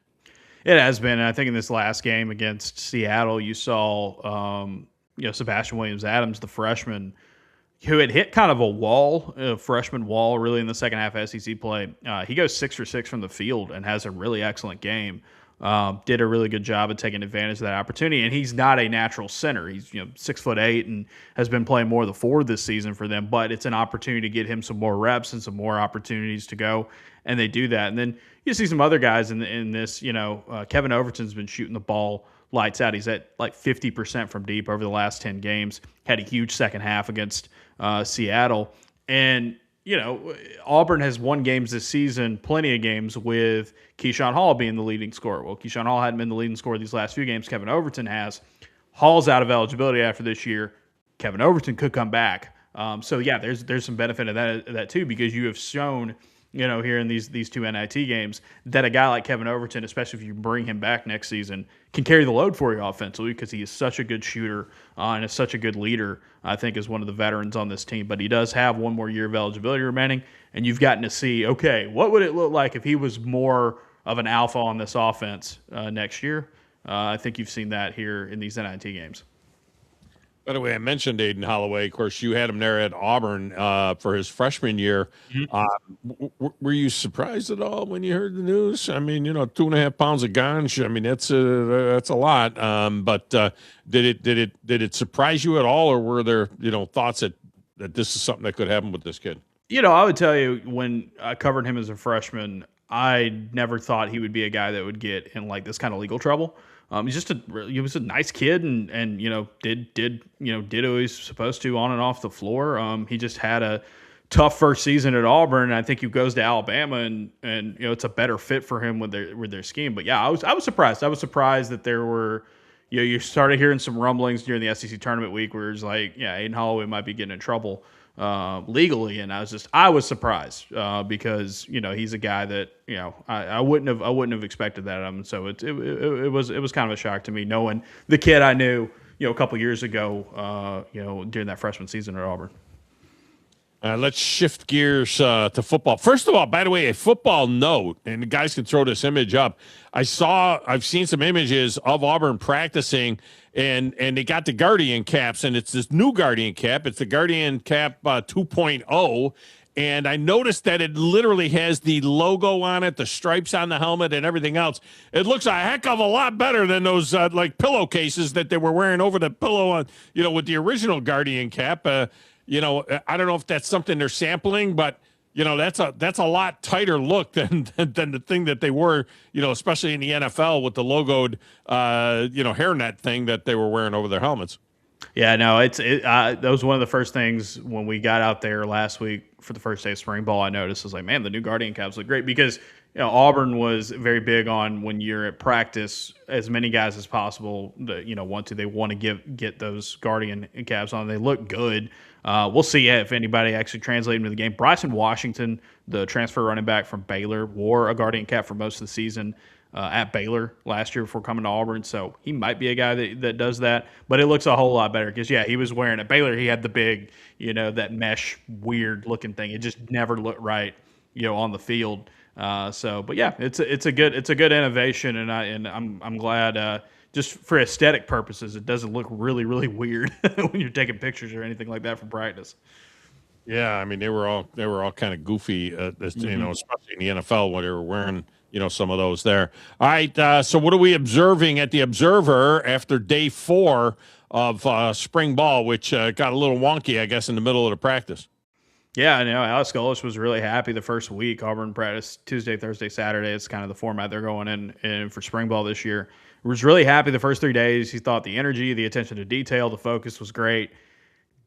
It has been. And I think in this last game against Seattle, you saw, Sebastian Williams-Adams, the freshman, who had hit kind of a freshman wall, really, in the second half of SEC play. He goes 6 for 6 from the field and has a really excellent game. Did a really good job of taking advantage of that opportunity, and he's not a natural center. He's 6'8" and has been playing more of the forward this season for them. But it's an opportunity to get him some more reps and some more opportunities to go, and they do that. And then you see some other guys in this. Kevin Overton's been shooting the ball lights out. He's at like 50% from deep over the last 10 games. Had a huge second half against Seattle, and Auburn has won games this season, plenty of games, with Keyshawn Hall being the leading scorer. Well, Keyshawn Hall hadn't been the leading scorer these last few games. Kevin Overton has. Hall's out of eligibility after this year. Kevin Overton could come back. There's some benefit of that too, because you have shown, here in these two NIT games, that a guy like Kevin Overton, especially if you bring him back next season, can carry the load for you offensively, because he is such a good shooter and is such a good leader, I think, is one of the veterans on this team. But he does have one more year of eligibility remaining, and you've gotten to see, okay, what would it look like if he was more of an alpha on this offense next year? I think you've seen that here in these NIT games. By the way, I mentioned Aiden Holloway. Of course, you had him there at Auburn for his freshman year. Were you surprised at all when you heard the news? I mean, 2.5 pounds of ganj. I mean, that's a lot. But did it surprise you at all, or were there thoughts that this is something that could happen with this kid? I would tell you, when I covered him as a freshman, I never thought he would be a guy that would get in like this kind of legal trouble. He was a nice kid, and did what he was supposed to on and off the floor. He just had a tough first season at Auburn, and I think he goes to Alabama, and it's a better fit for him with their scheme. But yeah, I was surprised. I was surprised that there were, you started hearing some rumblings during the SEC tournament week where it's like, Aiden Holloway might be getting in trouble legally, and I was surprised because he's a guy that I wouldn't have expected that of him. So it was kind of a shock to me, knowing the kid I knew a couple years ago during that freshman season at Auburn. Let's shift gears to football. First of all, by the way, a football note, and the guys can throw this image up. I've seen some images of Auburn practicing, and they got the Guardian caps, and it's this new Guardian cap. It's the Guardian cap 2.0, and I noticed that it literally has the logo on it, the stripes on the helmet, and everything else. It looks a heck of a lot better than those pillowcases that they were wearing over the pillow on, with the original Guardian cap. I don't know if that's something they're sampling, but that's a lot tighter look than the thing that they were, especially in the NFL with the logoed, hairnet thing that they were wearing over their helmets. Yeah, no, that was one of the first things when we got out there last week for the first day of spring ball. I noticed, I was like, man, the new Guardian caps look great, because Auburn was very big on, when you're at practice, as many guys as possible that they want to get those Guardian caps on. They look good. We'll see if anybody actually translated into the game. Bryson Washington, the transfer running back from Baylor, wore a Guardian cap for most of the season at Baylor last year before coming to Auburn. So he might be a guy that does that. But it looks a whole lot better because, he was wearing at Baylor. He had the big, that mesh weird looking thing. It just never looked right, on the field. But yeah, it's a good innovation, and I'm glad. Just for aesthetic purposes, it doesn't look really, really weird when you're taking pictures or anything like that from practice. Yeah, I mean they were all kind of goofy, especially in the NFL when they were wearing some of those there. All right, so what are we observing at the Observer after day 4 of spring ball, which got a little wonky, I guess, in the middle of the practice? Yeah, I know. Alex Gullish was really happy the first week. Auburn practiced Tuesday, Thursday, Saturday. It's kind of the format they're going in for spring ball this year. Was really happy the first 3 days. He thought the energy, the attention to detail, the focus was great.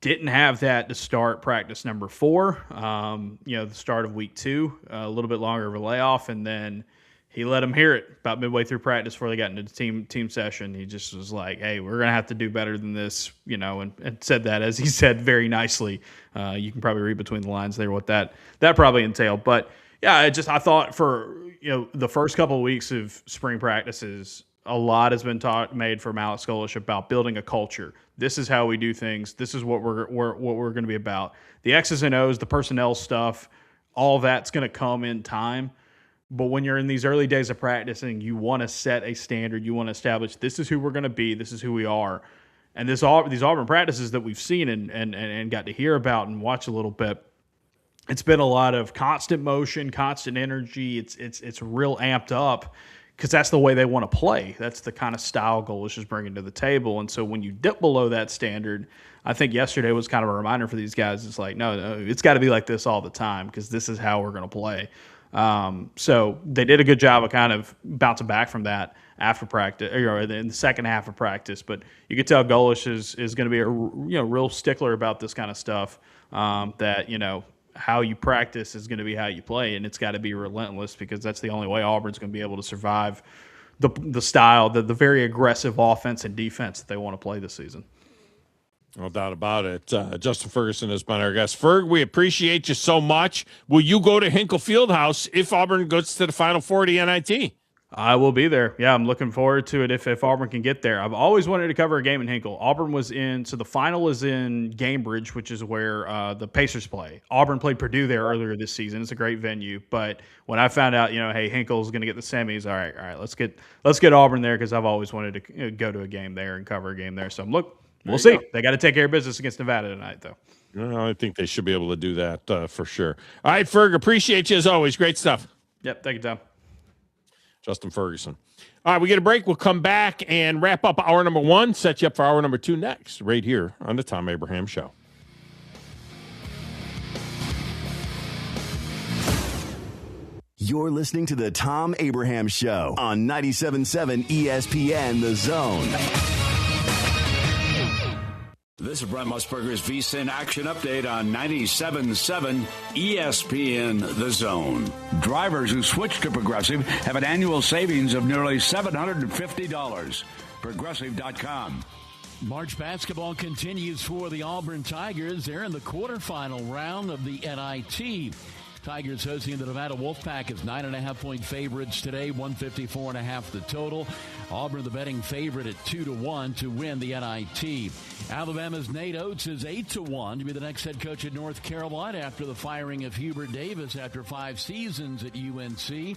Didn't have that to start practice number 4, the start of week 2, a little bit longer of a layoff, and then he let them hear it about midway through practice before they got into the team session. He just was like, hey, we're going to have to do better than this, and said that, as he said, very nicely. You can probably read between the lines there what that probably entailed. But, yeah, I thought for, the first couple of weeks of spring practices, a lot has been made from Alex Golesh about building a culture. This is how we do things. This is what we're going to be about. The X's and O's, the personnel stuff, all that's going to come in time. But when you're in these early days of practicing, you want to set a standard. You want to establish this is who we're going to be. This is who we are. And these Auburn practices that we've seen and got to hear about and watch a little bit, it's been a lot of constant motion, constant energy. It's real amped up because that's the way they want to play. That's the kind of style Golesh is bringing to the table. And so when you dip below that standard, I think yesterday was kind of a reminder for these guys. It's like, no, it's got to be like this all the time because this is how we're going to play. So they did a good job of kind of bouncing back from that after practice, or in the second half of practice. But you could tell Golesh is going to be a real stickler about this kind of stuff. That how you practice is going to be how you play, and it's got to be relentless because that's the only way Auburn's going to be able to survive the style, the very aggressive offense and defense that they want to play this season. No doubt about it. Justin Ferguson has been our guest. Ferg, we appreciate you so much. Will you go to Hinkle Fieldhouse if Auburn goes to the Final Four of the NIT? I will be there. Yeah, I'm looking forward to it if Auburn can get there. I've always wanted to cover a game in Hinkle. Auburn was so the final is in Gamebridge, which is where the Pacers play. Auburn played Purdue there earlier this season. It's a great venue. But when I found out, hey, Hinkle's going to get the semis, all right, let's get Auburn there because I've always wanted to go to a game there and cover a game there. So we'll see. They got to take care of business against Nevada tonight, though. No, I think they should be able to do that for sure. All right, Ferg, appreciate you as always. Great stuff. Yep, thank you, Tom. Justin Ferguson. All right, we get a break. We'll come back and wrap up hour number 1, set you up for hour number 2 next, right here on the Thom Abraham Show. You're listening to the Thom Abraham Show on 97.7 ESPN The Zone. This is Brent Musburger's VSiN Action Update on 97.7 ESPN The Zone. Drivers who switch to Progressive have an annual savings of nearly $750. Progressive.com. March basketball continues for the Auburn Tigers. They're in the quarterfinal round of the NIT. Tigers hosting the Nevada Wolfpack as 9.5-point favorites today, 154.5 the total. Auburn the betting favorite at 2-1 to win the NIT. Alabama's Nate Oates is 8-1 to be the next head coach at North Carolina after the firing of Hubert Davis after 5 seasons at UNC.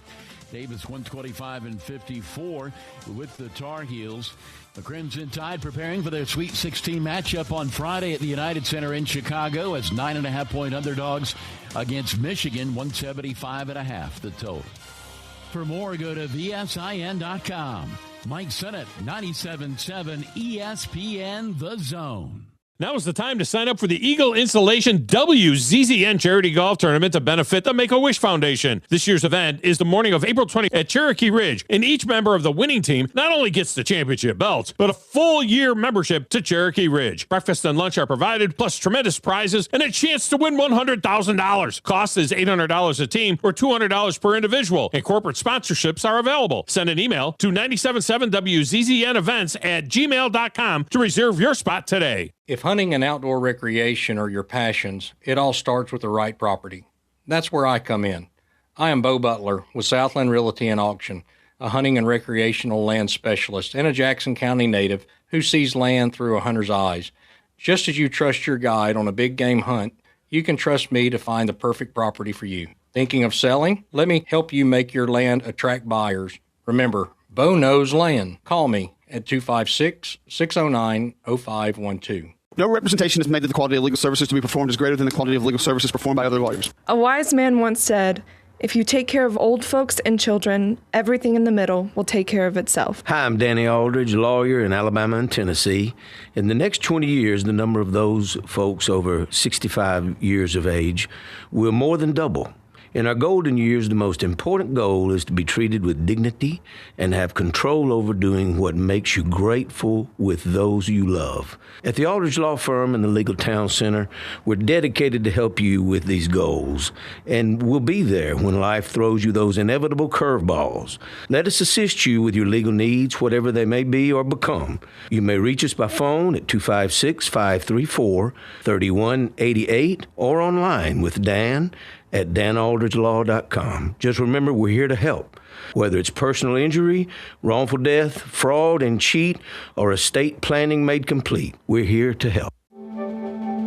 Davis 125-54 with the Tar Heels. The Crimson Tide preparing for their Sweet 16 matchup on Friday at the United Center in Chicago as 9.5-point underdogs against Michigan, 175.5 the total. For more, go to VSIN.com. Mike Sennett, 97.7 ESPN The Zone. Now is the time to sign up for the Eagle Installation WZZN Charity Golf Tournament to benefit the Make-A-Wish Foundation. This year's event is the morning of April 20th at Cherokee Ridge, and each member of the winning team not only gets the championship belts, but a full year membership to Cherokee Ridge. Breakfast and lunch are provided, plus tremendous prizes and a chance to win $100,000. Cost is $800 a team or $200 per individual, and corporate sponsorships are available. Send an email to 977WZZNevents@gmail.com to reserve your spot today. If hunting and outdoor recreation are your passions, it all starts with the right property. That's where I come in. I am Bo Butler with Southland Realty and Auction, a hunting and recreational land specialist and a Jackson County native who sees land through a hunter's eyes. Just as you trust your guide on a big game hunt, you can trust me to find the perfect property for you. Thinking of selling? Let me help you make your land attract buyers. Remember, Bo knows land. Call me at 256-609-0512. No representation is made that the quality of legal services to be performed is greater than the quality of legal services performed by other lawyers. A wise man once said, if you take care of old folks and children, everything in the middle will take care of itself. Hi, I'm Danny Aldridge, lawyer in Alabama and Tennessee. In the next 20 years, the number of those folks over 65 years of age will more than double. In our golden years, the most important goal is to be treated with dignity and have control over doing what makes you grateful with those you love. At the Aldridge Law Firm and the Legal Town Center, we're dedicated to help you with these goals, and we'll be there when life throws you those inevitable curveballs. Let us assist you with your legal needs, whatever they may be or become. You may reach us by phone at 256-534-3188 or online with Dan at danaldridgelaw.com. Just remember, we're here to help. Whether it's personal injury, wrongful death, fraud and cheat, or estate planning made complete, we're here to help.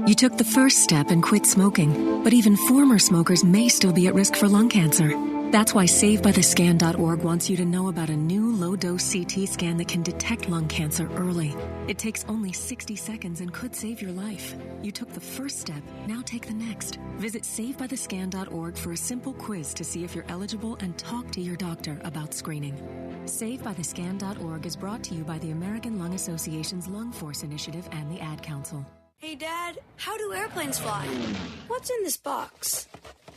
You took the first step and quit smoking, but even former smokers may still be at risk for lung cancer. That's why SaveByTheScan.org wants you to know about a new low-dose CT scan that can detect lung cancer early. It takes only 60 seconds and could save your life. You took the first step, now take the next. Visit SaveByTheScan.org for a simple quiz to see if you're eligible and talk to your doctor about screening. SaveByTheScan.org is brought to you by the American Lung Association's Lung Force Initiative and the Ad Council. Hey, Dad, how do airplanes fly? What's in this box?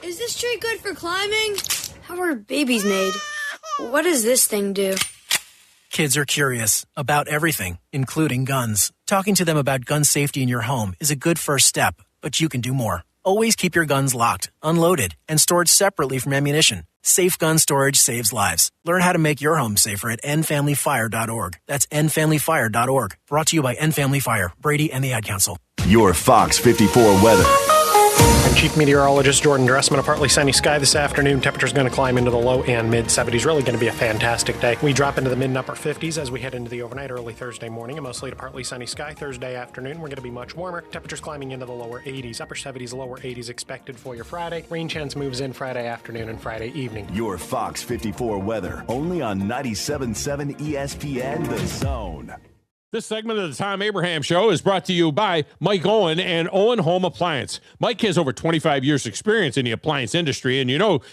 Is this tree good for climbing? How are babies made? What does this thing do? Kids are curious about everything, including guns. Talking to them about gun safety in your home is a good first step, but you can do more. Always keep your guns locked, unloaded, and stored separately from ammunition. Safe gun storage saves lives. Learn how to make your home safer at endfamilyfire.org. That's endfamilyfire.org. Brought to you by End Family Fire, Brady, and the Ad Council. Your Fox 54 weather. I'm Chief Meteorologist Jordan Dressman. A partly sunny sky this afternoon. Temperature's going to climb into the low and mid 70s. Really going to be a fantastic day. We drop into the mid and upper 50s as we head into the overnight early Thursday morning. A mostly to partly sunny sky Thursday afternoon. We're going to be much warmer. Temperatures climbing into the lower 80s. Upper 70s, lower 80s expected for your Friday. Rain chance moves in Friday afternoon and Friday evening. Your Fox 54 weather. Only on 97.7 ESPN The Zone. This segment of the Thom Abraham Show is brought to you by Mike Owen and Owen Home Appliance. Mike has over 25 years experience in the appliance industry, and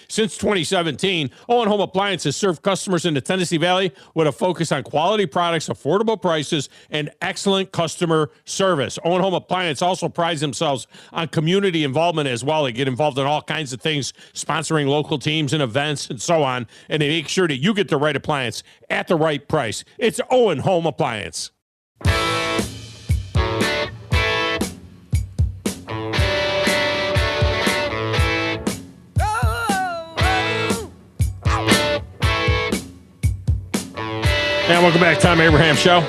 since 2017, Owen Home Appliance has served customers in the Tennessee Valley with a focus on quality products, affordable prices, and excellent customer service. Owen Home Appliance also prides themselves on community involvement as well. They get involved in all kinds of things, sponsoring local teams and events and so on, and they make sure that you get the right appliance at the right price. It's Owen Home Appliance. And welcome back, Thom Abraham Show.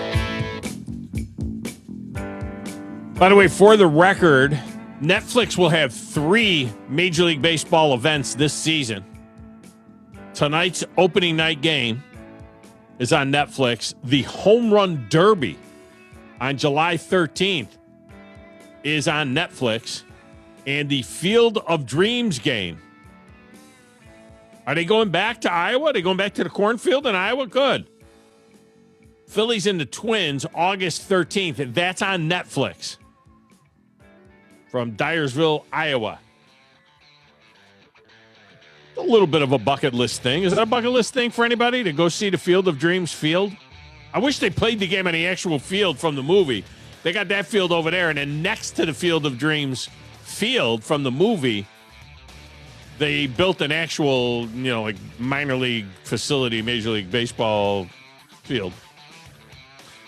By the way, for the record, Netflix will have 3 Major League Baseball events this season. Tonight's opening night game is on Netflix. The Home Run Derby on July 13th is on Netflix. And the Field of Dreams game. Are they going back to Iowa? Are they going back to the cornfield in Iowa? Good. Phillies and the Twins, August 13th. That's on Netflix. From Dyersville, Iowa. A little bit of a bucket list thing. Is that a bucket list thing for anybody to go see the Field of Dreams field? I wish they played the game on the actual field from the movie. They got that field over there, and then next to the Field of Dreams field from the movie, they built an actual, like minor league facility, Major League Baseball field.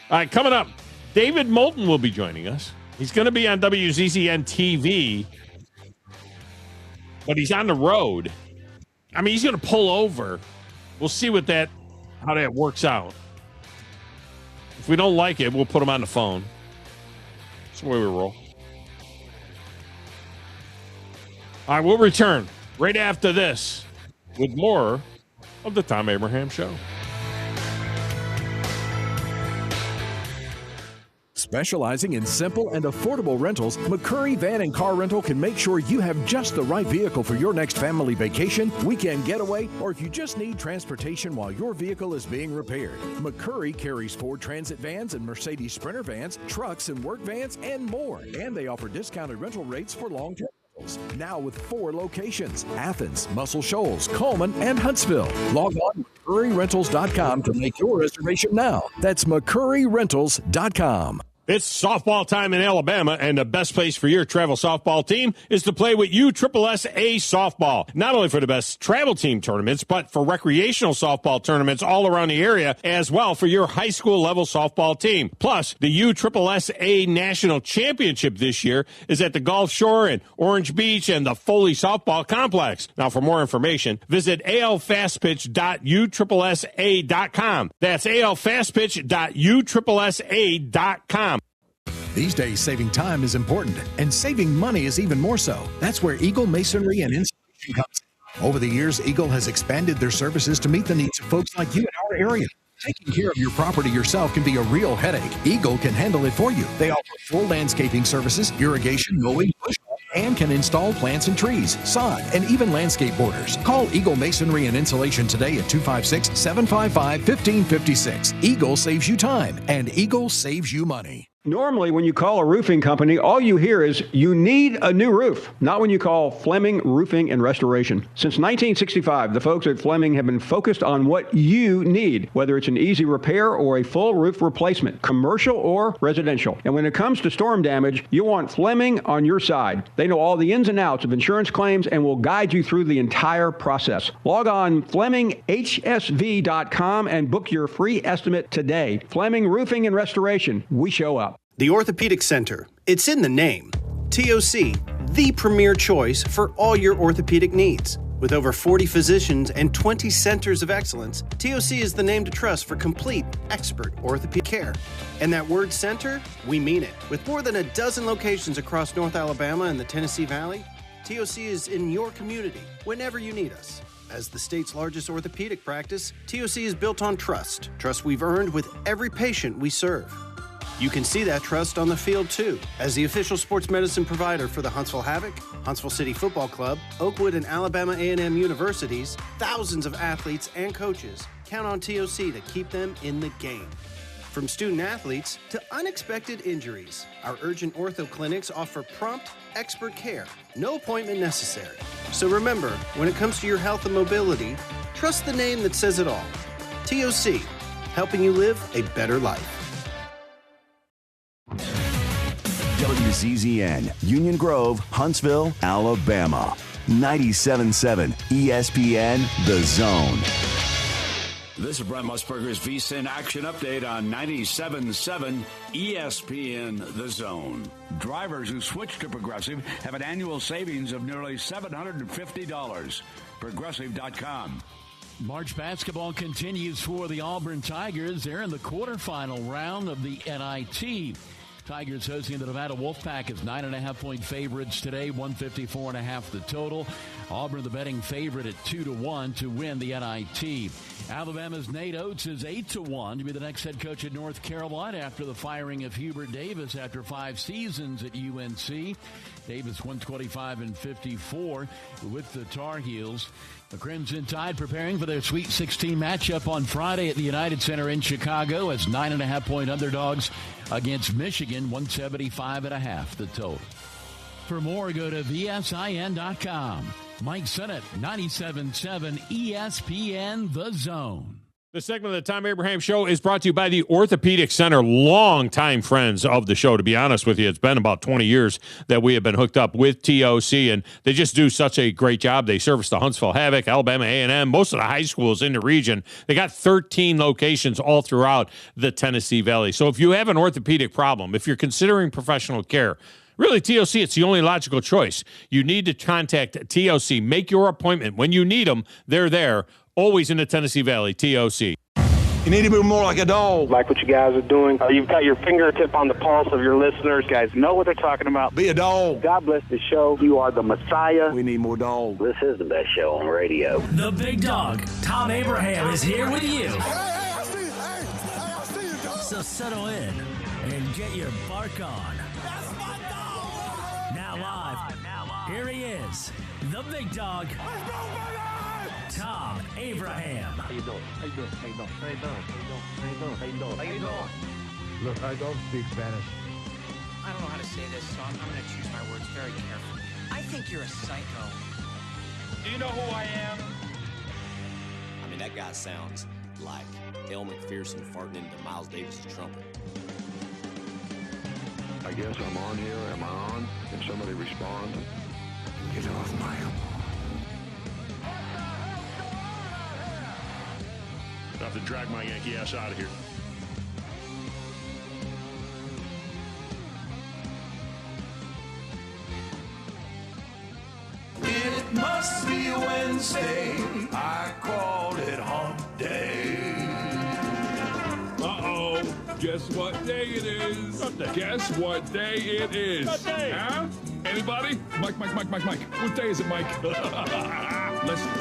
All right, coming up, David Moulton will be joining us. He's going to be on WZZN TV, but he's on the road. I mean, he's going to pull over. We'll see how that works out. If we don't like it, we'll put him on the phone. That's the way we roll. All right, we'll return right after this with more of the Thom Abraham Show. Specializing in simple and affordable rentals, McCurry Van and Car Rental can make sure you have just the right vehicle for your next family vacation, weekend getaway, or if you just need transportation while your vehicle is being repaired. McCurry carries Ford Transit vans and Mercedes Sprinter vans, trucks and work vans, and more. And they offer discounted rental rates for long-term rentals. Now with 4 locations: Athens, Muscle Shoals, Coleman, and Huntsville. Log on to McCurryRentals.com to make your reservation now. That's McCurryRentals.com. It's softball time in Alabama, and the best place for your travel softball team is to play with USSSA Softball. Not only for the best travel team tournaments, but for recreational softball tournaments all around the area, as well for your high school level softball team. Plus, the USSSA National Championship this year is at the Gulf Shore in Orange Beach and the Foley Softball Complex. Now, for more information, visit alfastpitch.usssa.com. That's alfastpitch.usssa.com. These days, saving time is important, and saving money is even more so. That's where Eagle Masonry and Insulation comes in. Over the years, Eagle has expanded their services to meet the needs of folks like you in our area. Taking care of your property yourself can be a real headache. Eagle can handle it for you. They offer full landscaping services, irrigation, mowing, bush, and can install plants and trees, sod, and even landscape borders. Call Eagle Masonry and Insulation today at 256-755-1556. Eagle saves you time, and Eagle saves you money. Normally, when you call a roofing company, all you hear is, you need a new roof. Not when you call Fleming Roofing and Restoration. Since 1965, the folks at Fleming have been focused on what you need, whether it's an easy repair or a full roof replacement, commercial or residential. And when it comes to storm damage, you want Fleming on your side. They know all the ins and outs of insurance claims and will guide you through the entire process. Log on FlemingHSV.com and book your free estimate today. Fleming Roofing and Restoration. We show up. The Orthopedic Center. It's in the name. TOC, the premier choice for all your orthopedic needs. With over 40 physicians and 20 centers of excellence, TOC is the name to trust for complete, expert orthopedic care. And that word center, we mean it. With more than a dozen locations across North Alabama and the Tennessee Valley, TOC is in your community whenever you need us. As the state's largest orthopedic practice, TOC is built on trust. Trust we've earned with every patient we serve. You can see that trust on the field, too. As the official sports medicine provider for the Huntsville Havoc, Huntsville City Football Club, Oakwood and Alabama A&M universities, thousands of athletes and coaches count on TOC to keep them in the game. From student athletes to unexpected injuries, our urgent ortho clinics offer prompt, expert care. No appointment necessary. So remember, when it comes to your health and mobility, trust the name that says it all. TOC, helping you live a better life. WZZN, Union Grove, Huntsville, Alabama. 97.7 ESPN, The Zone. This is Brent Musburger's VSiN Action Update on 97.7 ESPN The Zone. Drivers who switch to Progressive have an annual savings of nearly $750. Progressive.com. March basketball continues for the Auburn Tigers. They're in the quarterfinal round of the NIT. Tigers hosting the Nevada Wolfpack as 9.5-point favorites today, 154.5 the total. Auburn the betting favorite at 2-1 to win the NIT. Alabama's Nate Oates is 8-1 to be the next head coach at North Carolina after the firing of Hubert Davis after 5 seasons at UNC. Davis 125-54 with the Tar Heels. The Crimson Tide preparing for their Sweet 16 matchup on Friday at the United Center in Chicago as 9.5-point underdogs against Michigan, 175.5 the total. For more, go to VSIN.com. Mike Sennett, 97.7 ESPN The Zone. The segment of the Thom Abraham Show is brought to you by the Orthopedic Center, longtime friends of the show. To be honest with you, it's been about 20 years that we have been hooked up with TOC, and they just do such a great job. They service the Huntsville Havoc, Alabama A&M, most of the high schools in the region. They got 13 locations all throughout the Tennessee Valley. So if you have an orthopedic problem, if you're considering professional care, really, TOC, it's the only logical choice. You need to contact TOC. Make your appointment. When you need them, they're there. Always in the Tennessee Valley, TOC. You need to be more like a dog. Like what you guys are doing. You've got your fingertip on the pulse of your listeners. You guys know what they're talking about. Be a dog. God bless the show. You are the Messiah. We need more dogs. This is the best show on radio. The big dog, Thom Abraham, is here with you. So settle in and get your bark on. Now live, here he is, the big dog, Thom Abraham. How you doing? How you doing? How you doing? How you doing? How you doing? How you doing? How you doing? Look, I don't speak Spanish. I don't know how to say this, so I'm going to choose my words very carefully. I think you're a psycho. Do you know who I am? I mean, that guy sounds like Dale McPherson farting into Miles Davis' trumpet. I guess I'm on here. Am I on? Can somebody respond? Get off my lawn. I have to drag my Yankee ass out of here. It must be Wednesday. I called it hump day. Uh-oh. Guess what day it is? Guess what day it is? Huh? Anybody? Mike. What day is it, Mike? Let's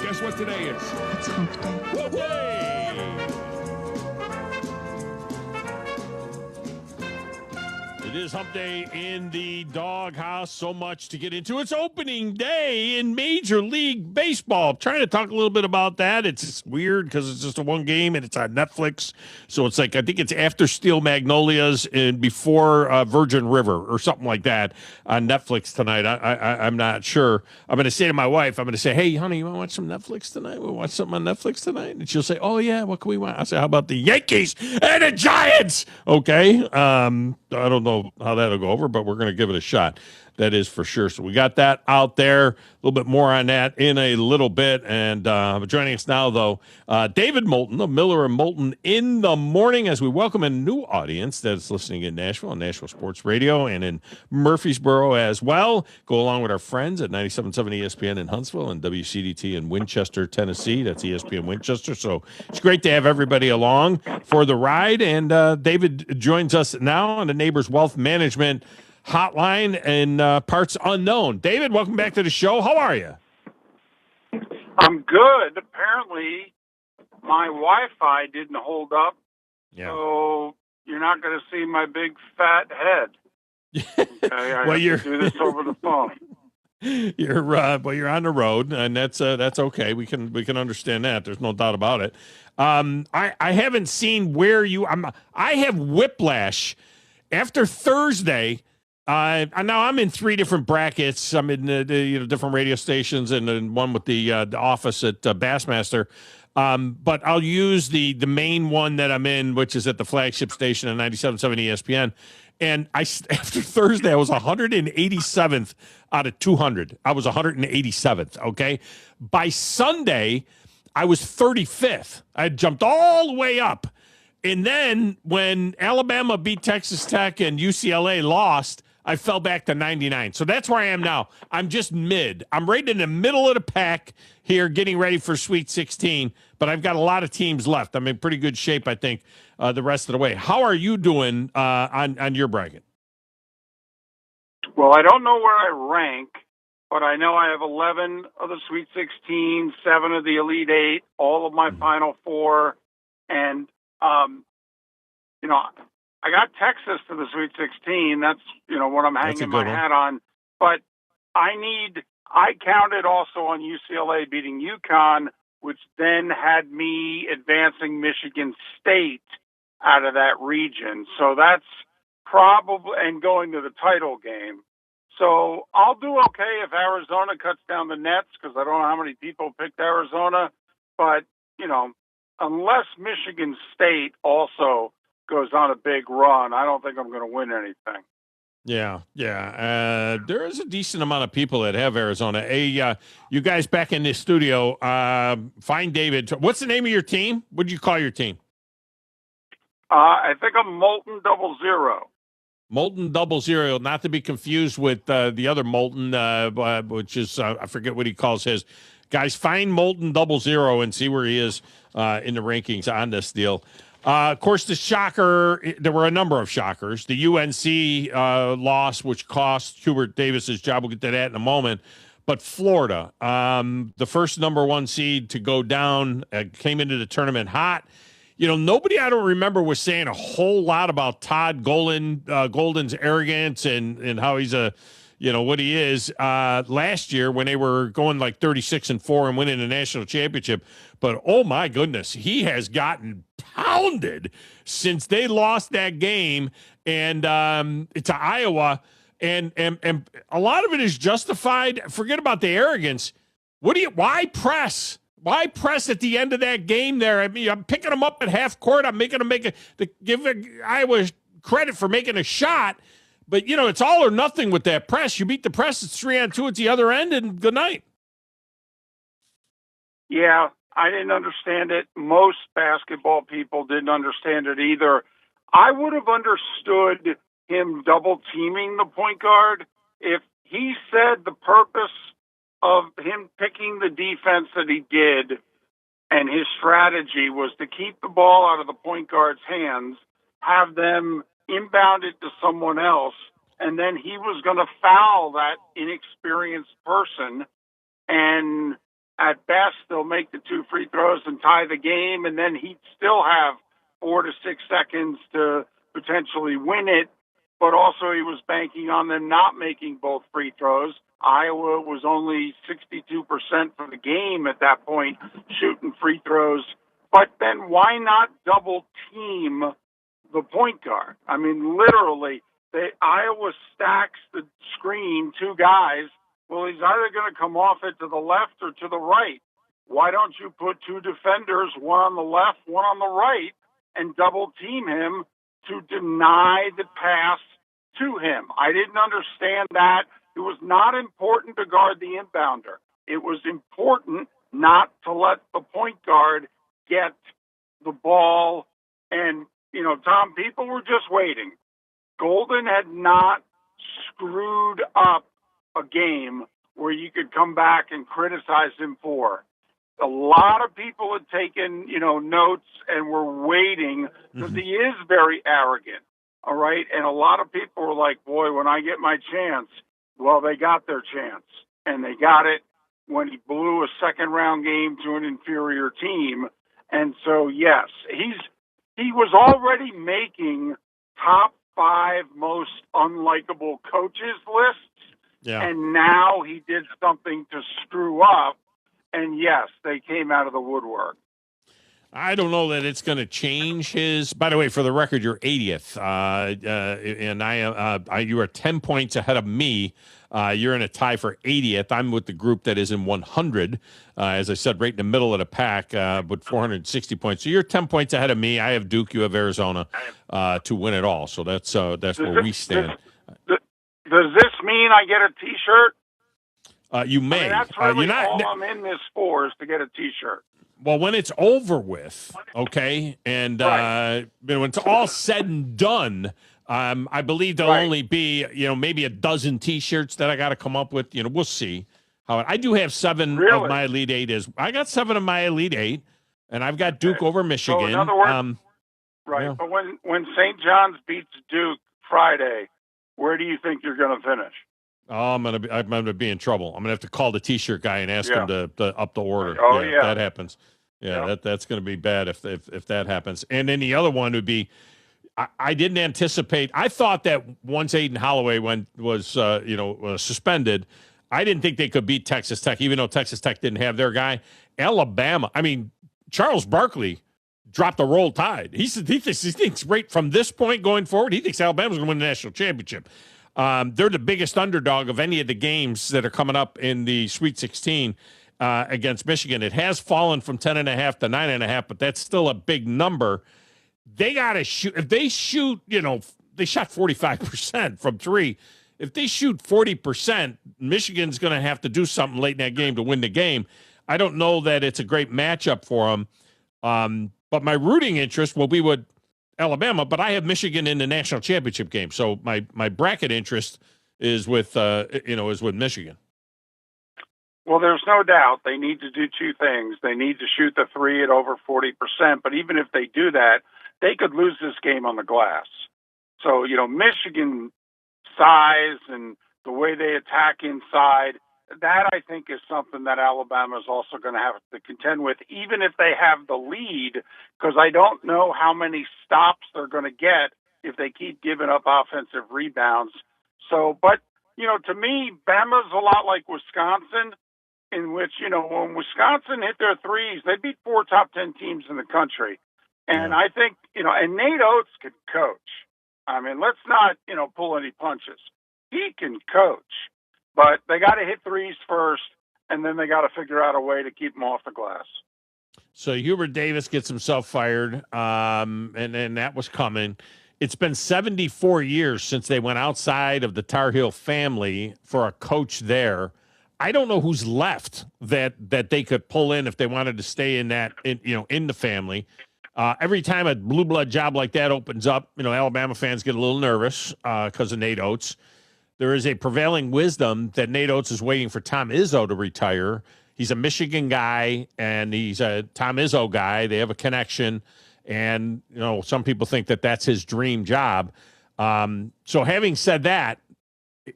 guess what today is. It's hump day. Yay! It is hump day in the doghouse. So much to get into. It's opening day in Major League Baseball. I'm trying to talk a little bit about that. It's just weird because it's just a one game and it's on Netflix. So it's like, I think it's after Steel Magnolias and before Virgin River or something like that on Netflix tonight. I'm not sure. I'm going to say to my wife, I'm going to say, hey, honey, you want to watch some Netflix tonight? We'll watch something on Netflix tonight? And she'll say, oh, yeah, what can we watch? I say, how about the Yankees and the Giants? Okay. I don't know how that'll go over, but we're going to give it a shot. That is for sure. So we got that out there. A little bit more on that in a little bit. And joining us now, though, David Moulton of Miller and Moulton in the morning as we welcome a new audience that's listening in Nashville on Nashville Sports Radio and in Murfreesboro as well. Go along with our friends at 97.7 ESPN in Huntsville and WCDT in Winchester, Tennessee. That's ESPN Winchester. So it's great to have everybody along for the ride. And David joins us now on the Neighbors Wealth Management hotline in parts unknown. David, welcome back to the show. How are you? I'm good. Apparently, my Wi-Fi didn't hold up, so you're not going to see my big fat head. Okay, I have to do this over the phone. You're on the road, and that's okay. We can understand that. There's no doubt about it. I haven't seen where you. I have whiplash after Thursday. Now I'm in 3 different brackets. I'm in different radio stations and then one with the office at Bassmaster. But I'll use the main one that I'm in, which is at the flagship station at 97.7 ESPN. And after Thursday, I was 187th out of 200. I was 187th. Okay. By Sunday, I was 35th. I had jumped all the way up. And then when Alabama beat Texas Tech and UCLA lost, I fell back to 99. So that's where I am now. I'm just mid. I'm right in the middle of the pack here, getting ready for Sweet 16. But I've got a lot of teams left. I'm in pretty good shape, I think, the rest of the way. How are you doing on your bracket? Well, I don't know where I rank, but I know I have 11 of the Sweet 16, 7 of the Elite 8, all of my Final Four, and I got Texas to the Sweet 16. That's, what I'm hanging my hat on. But I counted also on UCLA beating UConn, which then had me advancing Michigan State out of that region. So that's probably, and going to the title game. So I'll do okay if Arizona cuts down the nets, because I don't know how many people picked Arizona. But, unless Michigan State also goes on a big run, I don't think I'm going to win anything. Yeah. There is a decent amount of people that have Arizona. Hey, you guys back in the studio, find David. What's the name of your team? What did you call your team? I think I'm Moulton 00. Moulton 00, not to be confused with the other Moulton, which is, I forget what he calls his. Guys, find Moulton 00 and see where he is in the rankings on this deal. Of course, the shocker, there were a number of shockers. The UNC loss, which cost Hubert Davis's job. We'll get to that in a moment. But Florida, the first number 1 seed to go down, came into the tournament hot. Nobody I don't remember was saying a whole lot about Todd Golden's arrogance and how he's what he is last year when they were going like 36-4 and winning the national championship. But, oh, my goodness, he has gotten pounded since they lost that game. And it's Iowa. And a lot of it is justified. Forget about the arrogance. Why press? Why press at the end of that game there? I mean, I'm picking them up at half court. I'm making them give Iowa credit for making a shot. But, it's all or nothing with that press. You beat the press, it's 3-on-2 at the other end, and good night. Yeah, I didn't understand it. Most basketball people didn't understand it either. I would have understood him double teaming the point guard if he said the purpose of him picking the defense that he did and his strategy was to keep the ball out of the point guard's hands, have them inbound it to someone else, and then he was going to foul that inexperienced person, and at best they'll make the 2 free throws and tie the game, and then he'd still have 4 to 6 seconds to potentially win it, but also he was banking on them not making both free throws. Iowa was only 62% for the game at that point, shooting free throws. But then why not double team the point guard? I mean, literally, Iowa stacks the screen, 2 guys. Well, he's either going to come off it to the left or to the right. Why don't you put 2 defenders, one on the left, one on the right, and double team him to deny the pass to him? I didn't understand that. It was not important to guard the inbounder. It was important not to let the point guard get the ball. And, Tom, people were just waiting. Golden had not screwed up a game where you could come back and criticize him for. A lot of people had taken, notes and were waiting because he is very arrogant. All right. And a lot of people were like, boy, when I get my chance. Well, they got their chance, and they got it when he blew a second-round game to an inferior team. And so, yes, he was already making top 5 most unlikable coaches lists, and now he did something to screw up, and yes, they came out of the woodwork. I don't know that it's going to change his. By the way, for the record, you're 80th, and you are 10 points ahead of me. You're in a tie for 80th. I'm with the group that is in 100. As I said, right in the middle of the pack with 460 points. So you're 10 points ahead of me. I have Duke. You have Arizona to win it all. So that's where we stand. Does this mean I get a T-shirt? You may. That's really all I'm in this for is to get a T-shirt. Well, when it's over with, okay, and when it's all said and done, I believe there'll only be, maybe a dozen T-shirts that I got to come up with. We'll see. I do have 7 of my Elite 8. I got 7 of my Elite 8, and I've got Duke over Michigan. So in other words, but when St. John's beats Duke Friday, where do you think you're going to finish? Oh, I'm gonna be in trouble. I'm gonna have to call the T-shirt guy and ask him to up the order. Oh, if that happens. That's gonna be bad if that happens. And then the other one would be, I didn't anticipate. I thought that once Aiden Holloway was suspended, I didn't think they could beat Texas Tech, even though Texas Tech didn't have their guy. Alabama. I mean, Charles Barkley dropped a roll tide. He thinks right from this point going forward, he thinks Alabama's gonna win the national championship. They're the biggest underdog of any of the games that are coming up in the Sweet 16 against Michigan. It has fallen from 10.5 to 9.5, but that's still a big number. They got to shoot. If they shoot, they shot 45% from 3. If they shoot 40%, Michigan's going to have to do something late in that game to win the game. I don't know that it's a great matchup for them. But my rooting interest will be with Alabama, but I have Michigan in the national championship game. So my bracket interest is with Michigan. Well, there's no doubt they need to do 2 things. They need to shoot the 3 at over 40%, but even if they do that, they could lose this game on the glass. So, Michigan size and the way they attack inside, that I think is something that Alabama is also going to have to contend with, even if they have the lead, because I don't know how many stops they're going to get if they keep giving up offensive rebounds. So, but, to me, Bama's a lot like Wisconsin, in which, when Wisconsin hit their threes, they beat 4 top 10 teams in the country. And I think, and Nate Oates can coach. I mean, let's not, pull any punches. He can coach. But they got to hit threes first, and then they got to figure out a way to keep them off the glass. So Hubert Davis gets himself fired, and that was coming. it's been 74 years since they went outside of the Tar Heel family for a coach there. I don't know who's left that they could pull in if they wanted to stay in that, in the family. Every time a blue blood job like that opens up, Alabama fans get a little nervous because of Nate Oates. There is a prevailing wisdom that Nate Oates is waiting for Tom Izzo to retire. He's a Michigan guy, and he's a Tom Izzo guy. They have a connection, and some people think that that's his dream job. So having said that,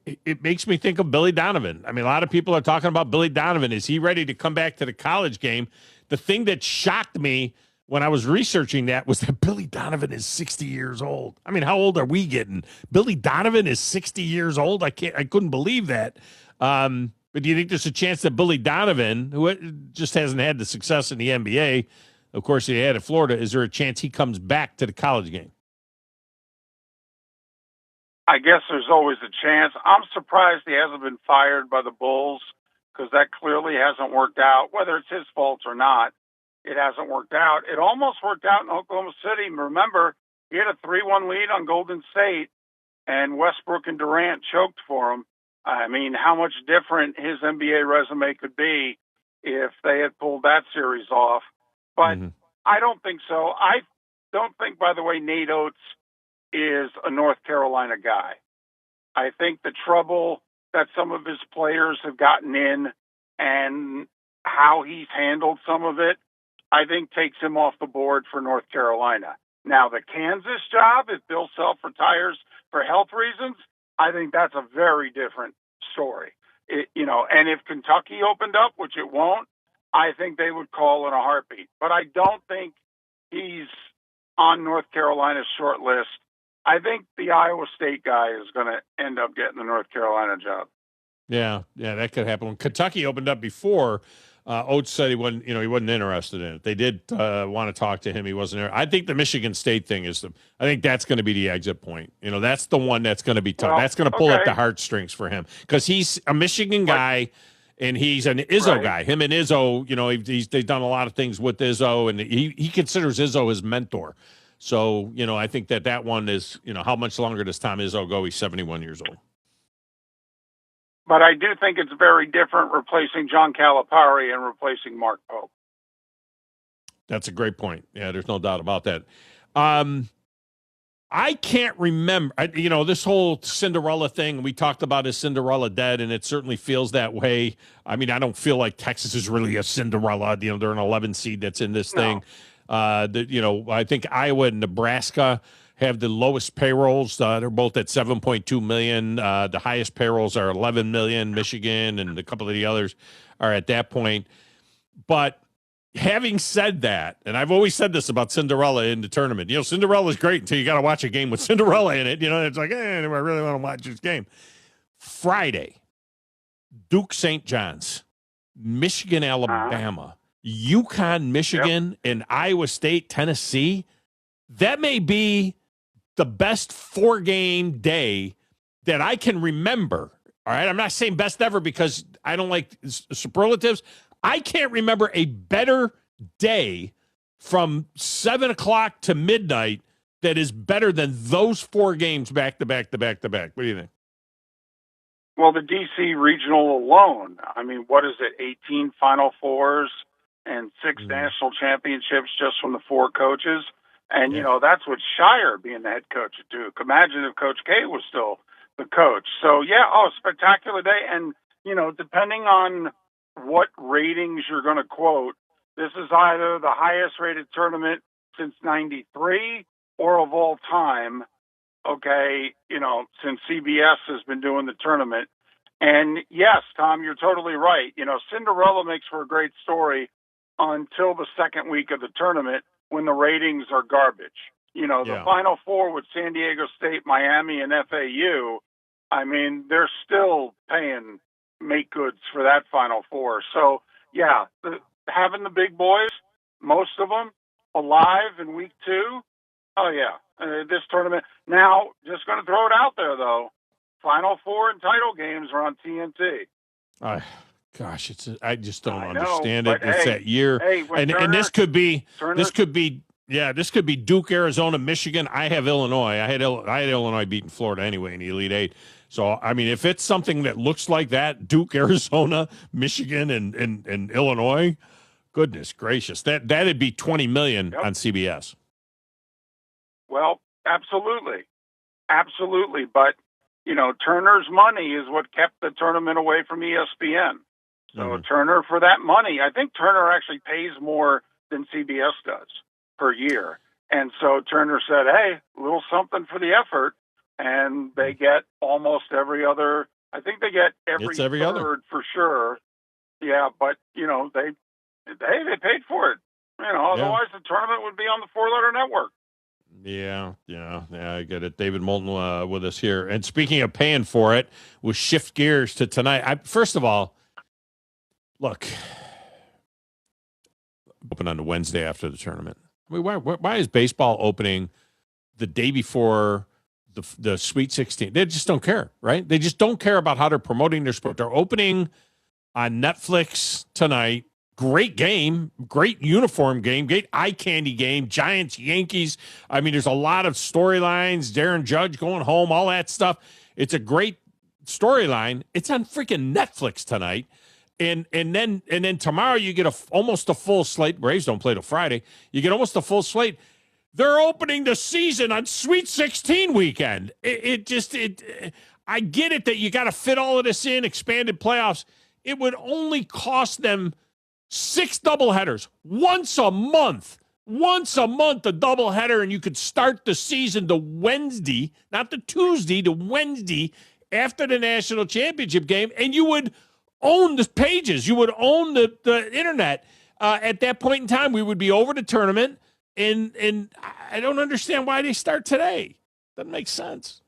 it makes me think of Billy Donovan. I mean, a lot of people are talking about Billy Donovan. Is he ready to come back to the college game? The thing that shocked me when I was researching that was that Billy Donovan is 60 years old. I mean, how old are we getting? Billy Donovan is 60 years old. I couldn't believe that. But do you think there's a chance that Billy Donovan, who just hasn't had the success in the NBA, of course he had at Florida, is there a chance he comes back to the college game? I guess there's always a chance. I'm surprised he hasn't been fired by the Bulls because that clearly hasn't worked out. Whether it's his fault or not, it hasn't worked out. It almost worked out in Oklahoma City. Remember, he had a 3-1 lead on Golden State, and Westbrook and Durant choked for him. I mean, how much different his NBA resume could be if they had pulled that series off. But I don't think so. I don't think, by the way, Nate Oates is a North Carolina guy. I think the trouble that some of his players have gotten in and how he's handled some of it, I think takes him off the board for North Carolina. Now, the Kansas job, if Bill Self retires for health reasons, I think that's a very different story. And if Kentucky opened up, which it won't, I think they would call in a heartbeat. But I don't think he's on North Carolina's short list. I think the Iowa State guy is going to end up getting the North Carolina job. Yeah, that could happen. When Kentucky opened up before, Oates said he wasn't interested in it. They did want to talk to him. He wasn't there. I think the Michigan State thing I think that's going to be the exit point. That's the one that's going to be tough. That's going to pull at the heartstrings for him because he's a Michigan guy and he's an Izzo guy. Him and Izzo, they've done a lot of things with Izzo, and he considers Izzo his mentor. So, I think that one is, how much longer does Tom Izzo go? He's 71 years old. But I do think it's very different replacing John Calipari and replacing Mark Pope. That's a great point. Yeah, there's no doubt about that. I can't remember, this whole Cinderella thing, we talked about is Cinderella dead, and it certainly feels that way. I mean, I don't feel like Texas is really a Cinderella. They're an 11 seed that's in this thing. I think Iowa and Nebraska have the lowest payrolls. They're both at $7.2 million. The highest payrolls are $11 million. Michigan and a couple of the others are at that point. But having said that, and I've always said this about Cinderella in the tournament, Cinderella's great until you got to watch a game with Cinderella in it. It's like, I really want to watch this game. Friday, Duke St. John's, Michigan, Alabama, UConn, Michigan, and Iowa State, Tennessee. That may be the best 4-game day that I can remember. All right. I'm not saying best ever because I don't like superlatives. I can't remember a better day from 7 o'clock to midnight that is better than those 4 games back to back to back to back. What do you think? Well, the DC regional alone, I mean, what is it? 18 Final Fours and 6 national championships just from the 4 coaches. And, that's with Shire being the head coach at Duke. Imagine if Coach K was still the coach. So, spectacular day. And, depending on what ratings you're going to quote, this is either the highest rated tournament since 93 or of all time, since CBS has been doing the tournament. And, yes, Tom, you're totally right. Cinderella makes for a great story until the second week of the tournament, when the ratings are garbage. The Final Four with San Diego State, Miami, and FAU, I mean, they're still paying make goods for that Final Four. So, having the big boys, most of them, alive in week 2, this tournament. Now, just going to throw it out there, though, Final Four and title games are on TNT. I just don't understand it. It's that year, and this could be Yeah, this could be Duke, Arizona, Michigan. I have Illinois. I had Illinois beating Florida anyway in the Elite Eight. So, I mean, if it's something that looks like that, Duke, Arizona, Michigan, and Illinois, goodness gracious, that'd be $20 million on CBS. Well, absolutely. Absolutely. But, Turner's money is what kept the tournament away from ESPN. So Turner, for that money, I think Turner actually pays more than CBS does per year. And so Turner said, hey, a little something for the effort. And they get almost every other, I think they get every third other for sure. Yeah, but, they paid for it. Otherwise the tournament would be on the 4-letter network. Yeah, I get it. David Moulton with us here. And speaking of paying for it, we'll shift gears to tonight. First of all, look, open on the Wednesday after the tournament. I mean, why is baseball opening the day before the Sweet 16? They just don't care, right? They just don't care about how they're promoting their sport. They're opening on Netflix tonight. Great game, great uniform game, great eye candy game, Giants, Yankees. I mean, there's a lot of storylines, Darren Judge going home, all that stuff. It's a great storyline. It's on freaking Netflix tonight. And then tomorrow you get almost a full slate. Braves don't play till Friday. You get almost a full slate. They're opening the season on Sweet 16 weekend. I get it that you got to fit all of this in, expanded playoffs. It would only cost them 6 doubleheaders once a month, a doubleheader, and you could start the season the Wednesday, not the Tuesday, the Wednesday after the national championship game, and you would own the pages. You would own the internet. At that point in time, we would be over the tournament, and I don't understand why they start today. Doesn't make sense.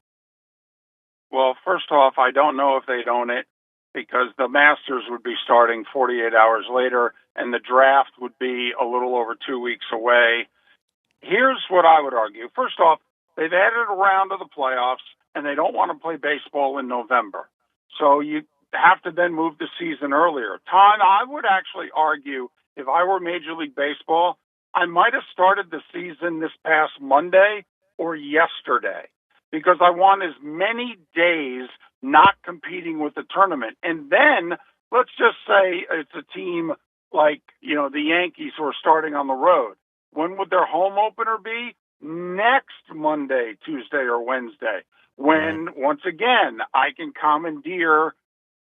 Well, first off, I don't know if they'd own it, because the Masters would be starting 48 hours later, and the draft would be a little over 2 weeks away. Here's what I would argue. First off, they've added a round of the playoffs, and they don't want to play baseball in November. So you have to then move the season earlier. Tom, I would actually argue, if I were Major League Baseball, I might have started the season this past Monday or yesterday, because I want as many days not competing with the tournament. And then let's just say it's a team like, the Yankees who are starting on the road. When would their home opener be? Next Monday, Tuesday, or Wednesday, when, once again, I can commandeer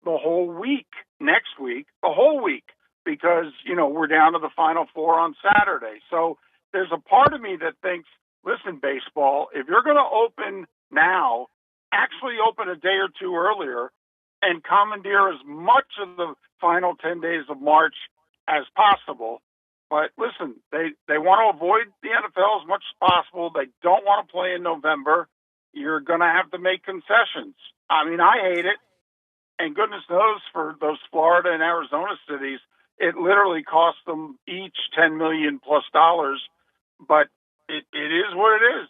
the whole week, next week, the whole week, because, we're down to the Final Four on Saturday. So there's a part of me that thinks, listen, baseball, if you're going to open now, actually open a day or two earlier and commandeer as much of the final 10 days of March as possible. But listen, they want to avoid the NFL as much as possible. They don't want to play in November. You're going to have to make concessions. I mean, I hate it. And goodness knows, for those Florida and Arizona cities, it literally costs them each $10 million plus. But it is what it is.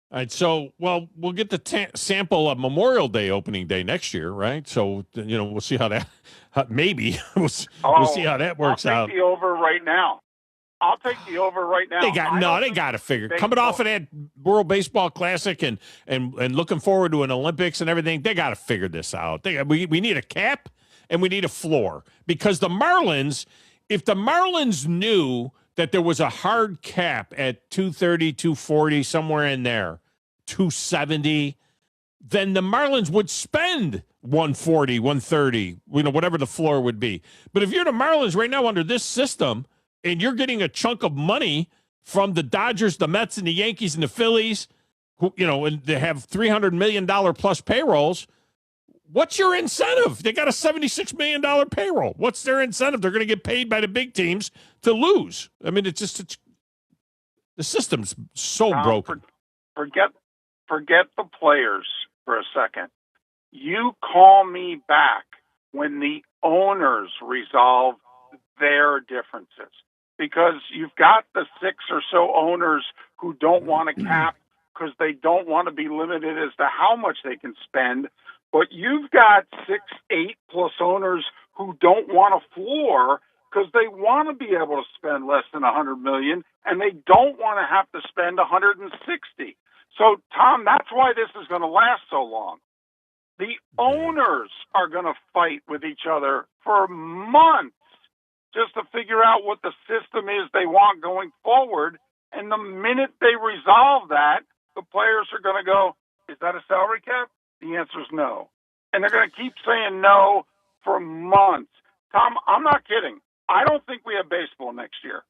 All right, so, we'll get the sample of Memorial Day opening day next year, right? So, we'll see how that, maybe, we'll see how that works out. I'll take the over right now. They got to figure. Baseball. Coming off of that World Baseball Classic and looking forward to an Olympics and everything, they got to figure this out. We need a cap and we need a floor, because the Marlins, if the Marlins knew that there was a hard cap at 230, 240, somewhere in there, 270, then the Marlins would spend 140, 130, whatever the floor would be. But if you're the Marlins right now under this system, and you're getting a chunk of money from the Dodgers, the Mets, and the Yankees, and the Phillies, who, and they have $300 million plus payrolls, what's your incentive? They got a $76 million payroll. What's their incentive? They're going to get paid by the big teams to lose. I mean, it's the system's so broken. Forget the players for a second. You call me back when the owners resolve their differences, because you've got the 6 or so owners who don't want to cap because they don't want to be limited as to how much they can spend. But you've got 6, 8 plus owners who don't want a floor because they want to be able to spend less than $100 million, and they don't want to have to spend $160. So, Tom, that's why this is going to last so long. The owners are going to fight with each other for months just to figure out what the system is they want going forward. And the minute they resolve that, the players are going to go, is that a salary cap? The answer is no. And they're going to keep saying no for months. Tom, I'm not kidding. I don't think we have baseball next year.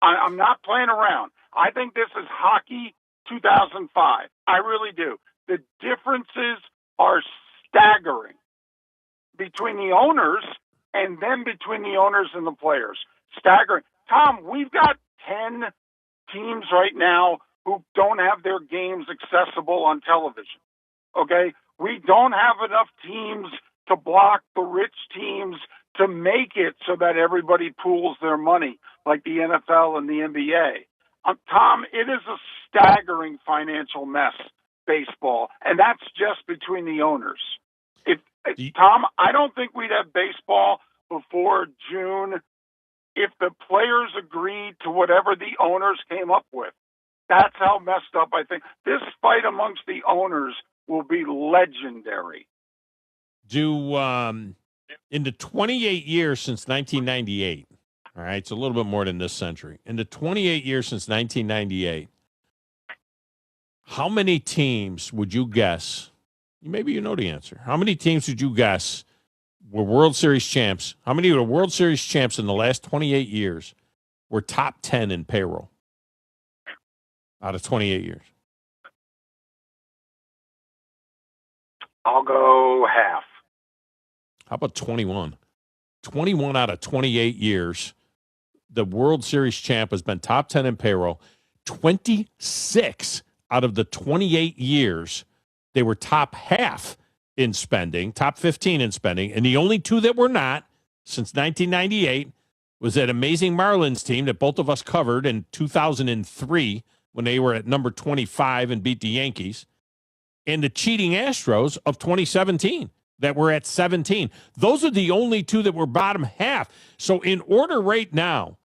I'm not playing around. I think this is hockey 2005. I really do. The differences are staggering between the owners and then between the owners and the players. Staggering. Tom, we've got 10 teams right now who don't have their games accessible on television. Okay? We don't have enough teams to block the rich teams to make it so that everybody pools their money like the NFL and the NBA. Tom, it is a staggering financial mess, baseball, and that's just between the owners. Tom, I don't think we'd have baseball before June if the players agreed to whatever the owners came up with. That's how messed up I think. This fight amongst the owners will be legendary. In the 28 years since 1998, all right, it's a little bit more than this century. In the 28 years since 1998, how many teams would you guess? Maybe you know the answer. How many teams would you guess were World Series champs? How many were World Series champs in the last 28 years were top 10 in payroll out of 28 years? I'll go half. How about 21? 21 out of 28 years, the World Series champ has been top 10 in payroll. 26 out of the 28 years, they were top half in spending, top 15 in spending. And the only two that were not since 1998 was that amazing Marlins team that both of us covered in 2003 when they were at number 25 and beat the Yankees, and the cheating Astros of 2017 that were at 17. Those are the only two that were bottom half. So in order right now,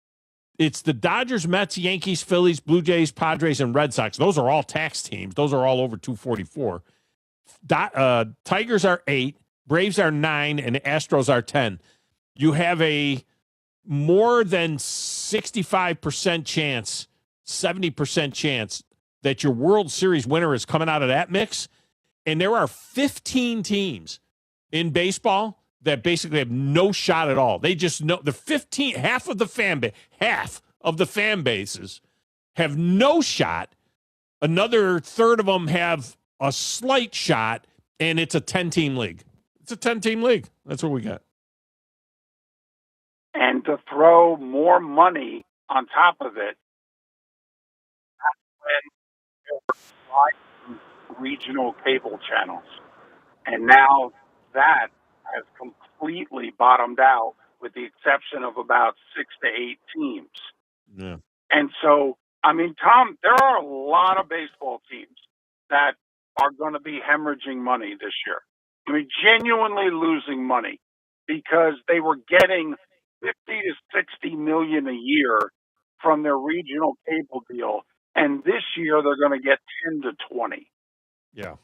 it's the Dodgers, Mets, Yankees, Phillies, Blue Jays, Padres, and Red Sox. Those are all tax teams. Those are all over 244. Tigers are 8, Braves are 9, and Astros are 10. You have a more than 65% chance, 70% chance that your World Series winner is coming out of that mix. And there are 15 teams in baseball that basically have no shot at all. They just know half of the fan bases have no shot. Another third of them have a slight shot, and it's a 10-team league. It's a 10-team league. That's what we got. And to throw more money on top of it, that's when there were regional cable channels. And now that has completely bottomed out with the exception of about 6 to 8 teams. Yeah. And so, I mean, Tom, there are a lot of baseball teams that are going to be hemorrhaging money this year. I mean, genuinely losing money because they were getting 50 to 60 million a year from their regional cable deal. And this year they're going to get 10 to 20. Yeah.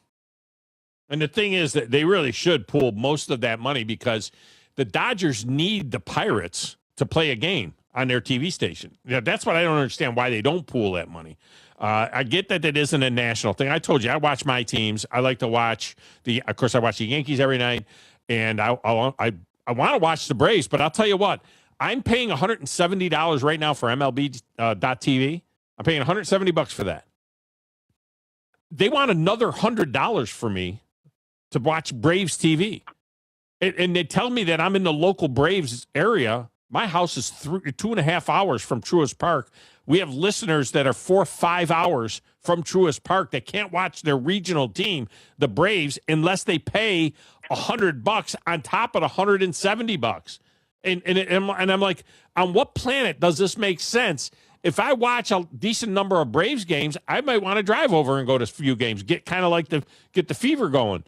And the thing is that they really should pool most of that money because the Dodgers need the Pirates to play a game on their TV station. Yeah, that's what I don't understand, why they don't pool that money. I get that it isn't a national thing. I told you, I watch my teams. I like to watch of course, I watch the Yankees every night, and I want to watch the Braves, but I'll tell you what, I'm paying $170 right now for MLB.TV. I'm paying $170 for that. They want another $100 for me to watch Braves TV. And they tell me that I'm in the local Braves area. My house is 2.5 hours from Truist Park. We have listeners that are 4 or 5 hours from Truist Park that can't watch their regional team, the Braves, unless they pay $100 on top of the $170. And I'm like, on what planet does this make sense? If I watch a decent number of Braves games, I might want to drive over and go to a few games, get the fever going.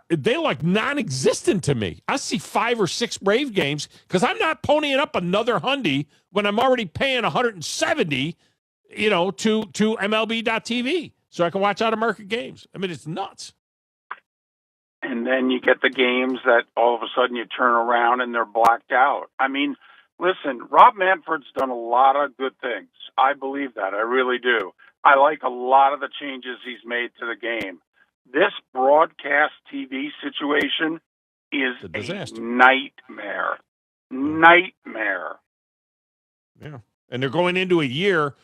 they like non-existent to me. I see 5 or 6 Brave games because I'm not ponying up another $100 when I'm already paying $170, to MLB.TV so I can watch out-of-market games. I mean, it's nuts. And then you get the games that all of a sudden you turn around and they're blacked out. I mean, listen, Rob Manfred's done a lot of good things. I believe that. I really do. I like a lot of the changes he's made to the game. This broadcast TV situation is a nightmare. Nightmare. Yeah. And they're going into a year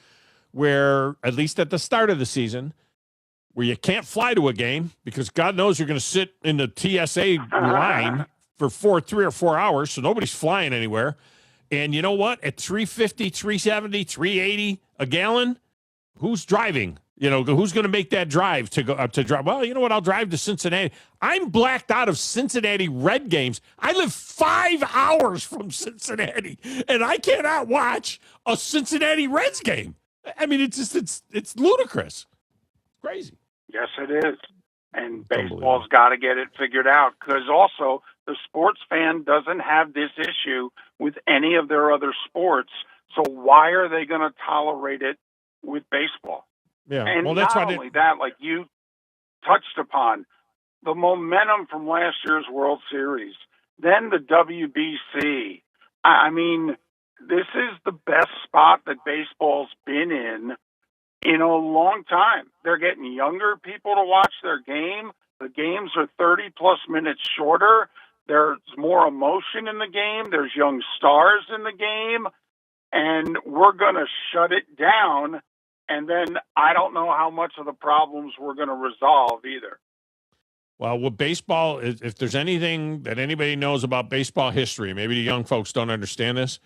where, at least at the start of the season, where you can't fly to a game because God knows you're going to sit in the TSA line for 3 or 4 hours, so nobody's flying anywhere. And you know what? At $3.50, $3.70, $3.80 a gallon, who's driving? Who's going to make that drive to go to drive? Well, you know what? I'll drive to Cincinnati. I'm blacked out of Cincinnati Red games. I live 5 hours from Cincinnati, and I cannot watch a Cincinnati Reds game. I mean, it's ludicrous. Crazy. Yes, it is. And baseball's got to get it figured out because also the sports fan doesn't have this issue with any of their other sports. So why are they going to tolerate it with baseball? Yeah. And well, that's not only that, like you touched upon, the momentum from last year's World Series, then the WBC. I mean, this is the best spot that baseball's been in a long time. They're getting younger people to watch their game. The games are 30-plus minutes shorter. There's more emotion in the game. There's young stars in the game. And we're going to shut it down. And then I don't know how much of the problems we're going to resolve either. Well, with baseball, if there's anything that anybody knows about baseball history, maybe the young folks don't understand this,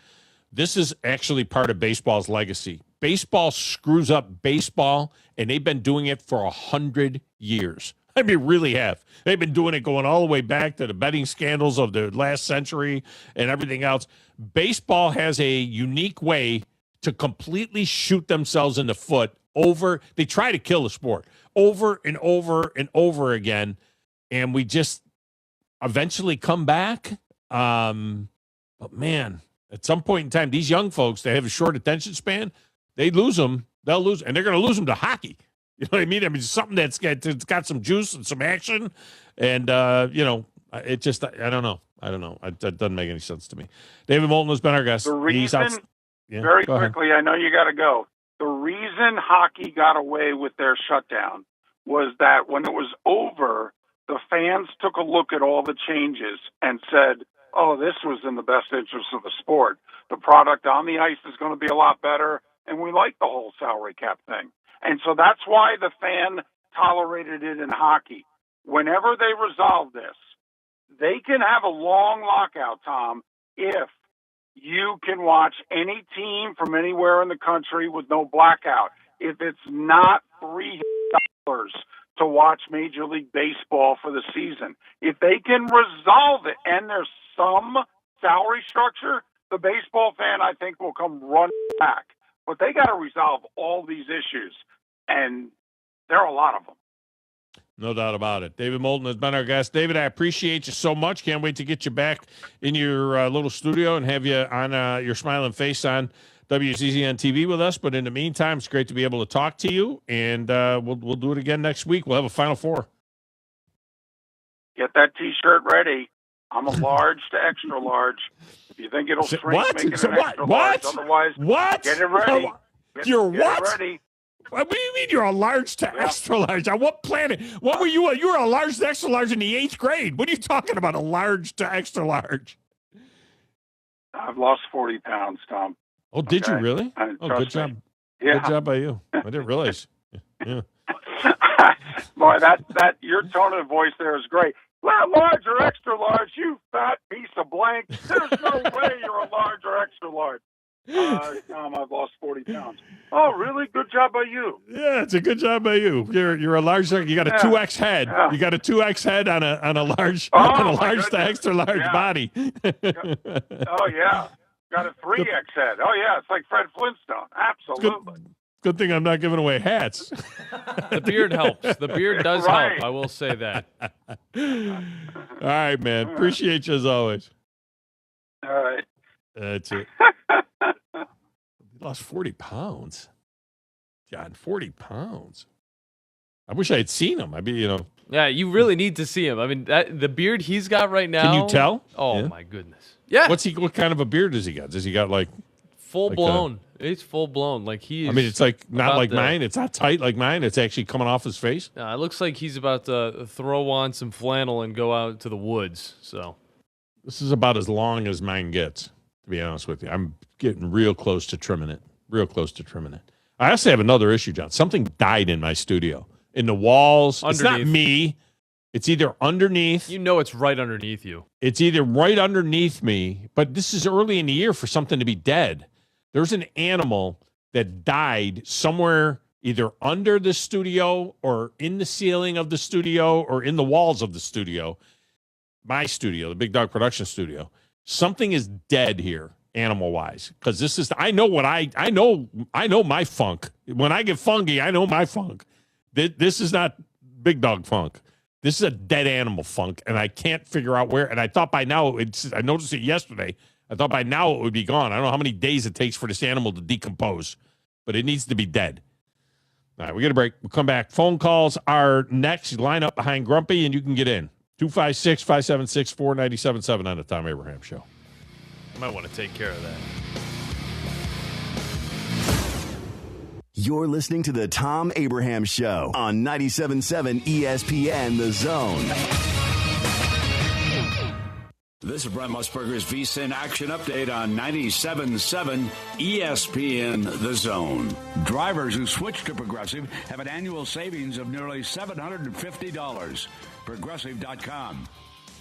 this is actually part of baseball's legacy. Baseball screws up baseball, and they've been doing it for 100 years. I mean, really have. They've been doing it going all the way back to the betting scandals of the last century and everything else. Baseball has a unique way to completely shoot themselves in the foot over. They try to kill the sport over and over and over again, and we just eventually come back. But, man, at some point in time, these young folks, they have a short attention span. They lose them. They'll lose, and they're going to lose them to hockey. You know what I mean? I mean, something it's got some juice and some action, and it just I don't know. It doesn't make any sense to me. David Moulton has been our guest. The reason, very quickly, I know you got to go. The reason hockey got away with their shutdown was that when it was over, the fans took a look at all the changes and said, "Oh, this was in the best interest of the sport. The product on the ice is going to be a lot better." And we like the whole salary cap thing. And so that's why the fan tolerated it in hockey. Whenever they resolve this, they can have a long lockout, Tom, if you can watch any team from anywhere in the country with no blackout. If it's not $3 to watch Major League Baseball for the season, if they can resolve it and there's some salary structure, the baseball fan, I think, will come running back. But they got to resolve all these issues, and there are a lot of them. No doubt about it. David Moulton has been our guest. David, I appreciate you so much. Can't wait to get you back in your little studio and have you on your smiling face on WZZN TV with us. But in the meantime, it's great to be able to talk to you, and we'll do it again next week. We'll have a Final Four. Get that T-shirt ready. I'm a large to extra large. If you think it'll shrink, make it an extra large. Otherwise, get it ready. You're what? Get it ready. What do you mean you're a large to extra large? On what planet? What were you? You were a large to extra large in the 8th grade. What are you talking about, a large to extra large? I've lost 40 pounds, Tom. Oh, did you really? Oh, good job. Yeah. Good job by you. I didn't realize. Yeah. Boy, that your tone of voice there is great. Well, large or extra large, you fat piece of blank. There's no way you're a large or extra large. Tom, I've lost 40 pounds. Oh, really? Good job by you. Yeah, it's a good job by you. You're a large. You got a 2X head. Yeah. You got a 2X head on a large to extra large body. Oh yeah, got a 3X head. Oh yeah, it's like Fred Flintstone. Absolutely. Good thing I'm not giving away hats. The beard helps. The beard does help. I will say that. All right, man. Appreciate you as always. All right. That's it. He lost 40 pounds. God, 40 pounds. I wish I had seen him. Yeah, you really need to see him. I mean, the beard he's got right now. Can you tell? Oh, my goodness. Yeah. What kind of a beard does he got? Does he got full blown? It's full blown. Like he is. I mean, it's not like mine. It's not tight like mine. It's actually coming off his face. It looks like he's about to throw on some flannel and go out to the woods. So this is about as long as mine gets, to be honest with you. I'm getting real close to trimming it. I also have another issue, John. Something died in my studio. In the walls. Underneath. It's not me. It's either underneath. You know it's right underneath you. It's either right underneath me, but this is early in the year for something to be dead. There's an animal that died somewhere either under the studio or in the ceiling of the studio or in the walls of the studio. My studio, the Big Dog Production Studio. Something is dead here, animal-wise, because this is. I know what I know my funk. When I get funky, I know my funk. This is not Big Dog funk. This is a dead animal funk, and I can't figure out where. And I thought by now, I noticed it yesterday. I thought by now it would be gone. I don't know how many days it takes for this animal to decompose, but it needs to be dead. All right, we get a break. We'll come back. Phone calls are next. Line up behind Grumpy, and you can get in. 256-576-4977 on the Thom Abraham Show. I might want to take care of that. You're listening to the Thom Abraham Show on 97.7 ESPN The Zone. This is Brent Musburger's VSiN Action Update on 97.7 ESPN The Zone. Drivers who switch to Progressive have an annual savings of nearly $750. Progressive.com.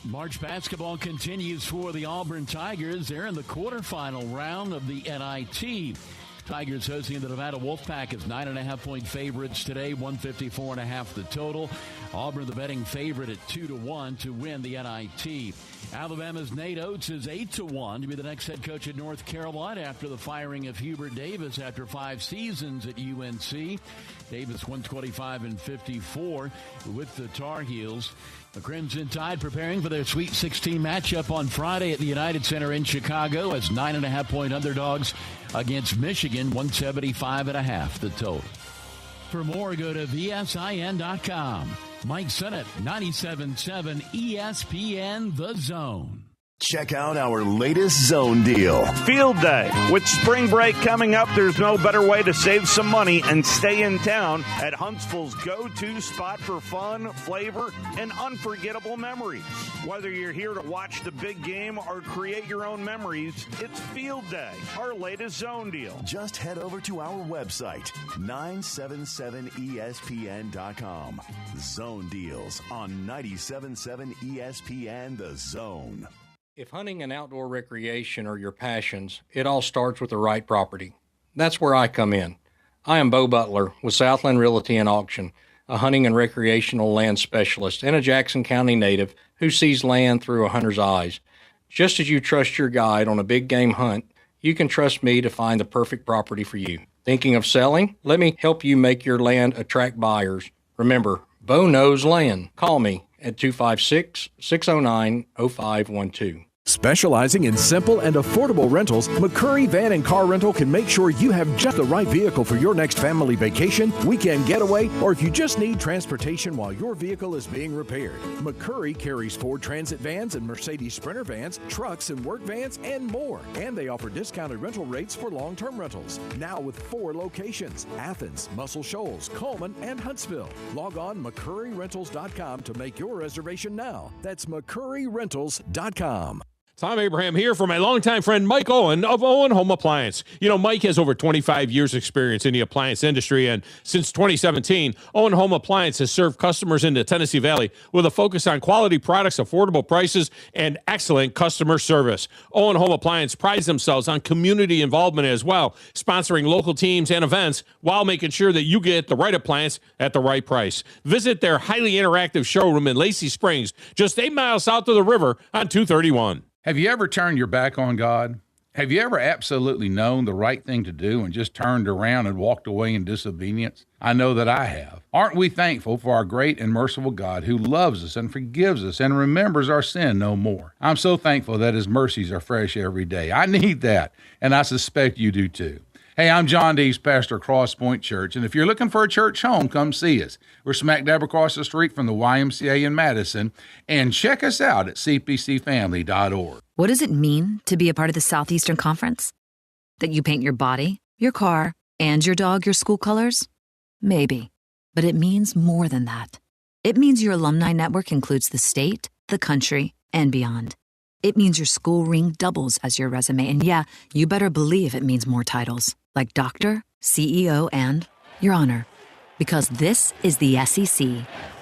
March basketball continues for the Auburn Tigers. They're in the quarterfinal round of the NIT. Tigers hosting the Nevada Wolfpack as 9.5-point favorites today, 154.5 the total. Auburn the betting favorite at 2-1 to win the NIT. Alabama's Nate Oates is 8-1 to be the next head coach at North Carolina after the firing of Hubert Davis after 5 seasons at UNC. Davis 125-54 with the Tar Heels. The Crimson Tide preparing for their Sweet 16 matchup on Friday at the United Center in Chicago as 9.5-point underdogs against Michigan, 175.5 the total. For more, go to VSIN.com. Mike Sennett, 97.7 ESPN The Zone. Check out our latest Zone deal. Field Day. With spring break coming up, there's no better way to save some money and stay in town at Huntsville's go-to spot for fun, flavor, and unforgettable memories. Whether you're here to watch the big game or create your own memories, it's Field Day, our latest Zone deal. Just head over to our website, 977ESPN.com. Zone deals on 97.7 ESPN The Zone. If hunting and outdoor recreation are your passions, it all starts with the right property. That's where I come in. I am Bo Butler with Southland Realty and Auction, a hunting and recreational land specialist and a Jackson County native who sees land through a hunter's eyes. Just as you trust your guide on a big game hunt, you can trust me to find the perfect property for you. Thinking of selling? Let me help you make your land attract buyers. Remember, Bo knows land. Call me at 256-609-0512. Specializing in simple and affordable rentals, McCurry Van and Car Rental can make sure you have just the right vehicle for your next family vacation, weekend getaway, or if you just need transportation while your vehicle is being repaired. McCurry carries Ford Transit vans and Mercedes Sprinter vans, trucks and work vans, and more. And they offer discounted rental rates for long-term rentals. Now with 4 locations: Athens, Muscle Shoals, Coleman, and Huntsville. Log on McCurryRentals.com to make your reservation now. That's McCurryRentals.com. Thom Abraham here for my longtime friend Mike Owen of Owen Home Appliance. You know, Mike has over 25 years experience in the appliance industry, and since 2017, Owen Home Appliance has served customers in the Tennessee Valley with a focus on quality products, affordable prices, and excellent customer service. Owen Home Appliance prides themselves on community involvement as well, sponsoring local teams and events while making sure that you get the right appliance at the right price. Visit their highly interactive showroom in Lacey Springs, just 8 miles south of the river on 231. Have you ever turned your back on God Have you ever absolutely known the right thing to do and just turned around and walked away in disobedience? I know that I have. Aren't we thankful for our great and merciful God who loves us and forgives us and remembers our sin no more? I'm so thankful that his mercies are fresh every day. I need that, and I suspect you do too. Hey, I'm John Dees, pastor of Cross Point Church, and if you're looking for a church home, come see us. We're smack dab across the street from the YMCA in Madison, and check us out at cpcfamily.org. What does it mean to be a part of the Southeastern Conference? That you paint your body, your car, and your dog your school colors? Maybe. But it means more than that. It means your alumni network includes the state, the country, and beyond. It means your school ring doubles as your resume, and yeah, you better believe it means more titles, like doctor, CEO, and your honor. Because this is the SEC,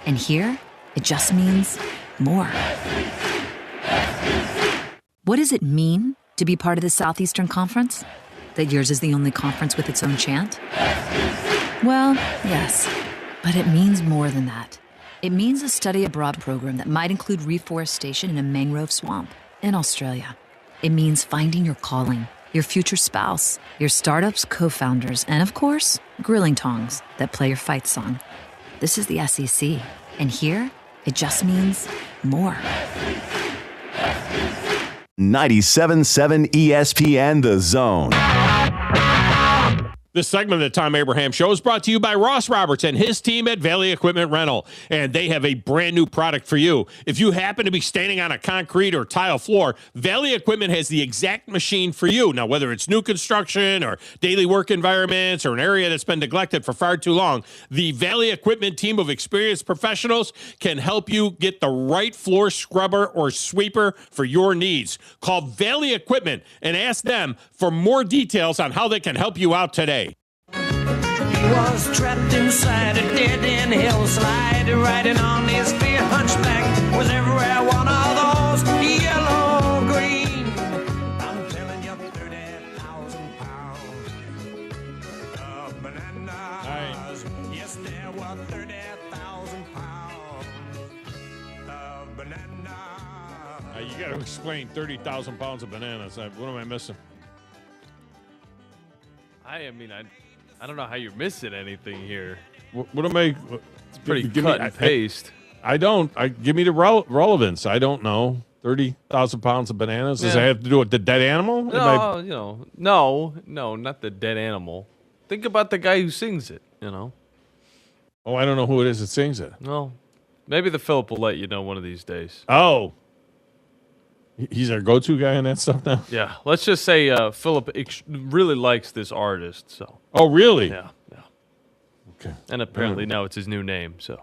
and here, it just means more. What does it mean to be part of the Southeastern Conference? That yours is the only conference with its own chant? Well, yes, but it means more than that. It means a study abroad program that might include reforestation in a mangrove swamp in Australia. It means finding your calling, your future spouse, your startup's co-founders, and of course, grilling tongs that play your fight song. This is the SEC, and here, it just means more. 97.7 ESPN The Zone. This segment of the Tom Abraham Show is brought to you by Ross Roberts and his team at Valley Equipment Rental, and they have a brand new product for you. If you happen to be standing on a concrete or tile floor, Valley Equipment has the exact machine for you. Now, whether it's new construction or daily work environments or an area that's been neglected for far too long, the Valley Equipment team of experienced professionals can help you get the right floor scrubber or sweeper for your needs. Call Valley Equipment and ask them for more details on how they can help you out today. He was trapped inside a dead-end hillside, riding on his fear hunchback. Was every one of those yellow green? I'm telling you, 30,000 pounds of bananas. Yes, there were 30,000 pounds of bananas. You got to explain 30,000 pounds of bananas. What am I missing? I don't know how you're missing anything here. What am I? It's pretty cut and paste. I don't. Give me the relevance. I don't know. 30,000 pounds of bananas. Does that have to do with the dead animal? No, no, not the dead animal. Think about the guy who sings it, Oh, I don't know who it is that sings it. Well, maybe the Philip will let you know one of these days. Oh. He's our go-to guy on that stuff now? Yeah. Let's just say Philip really likes this artist. So. Oh, really? Yeah. Okay. And apparently now it's his new name. So.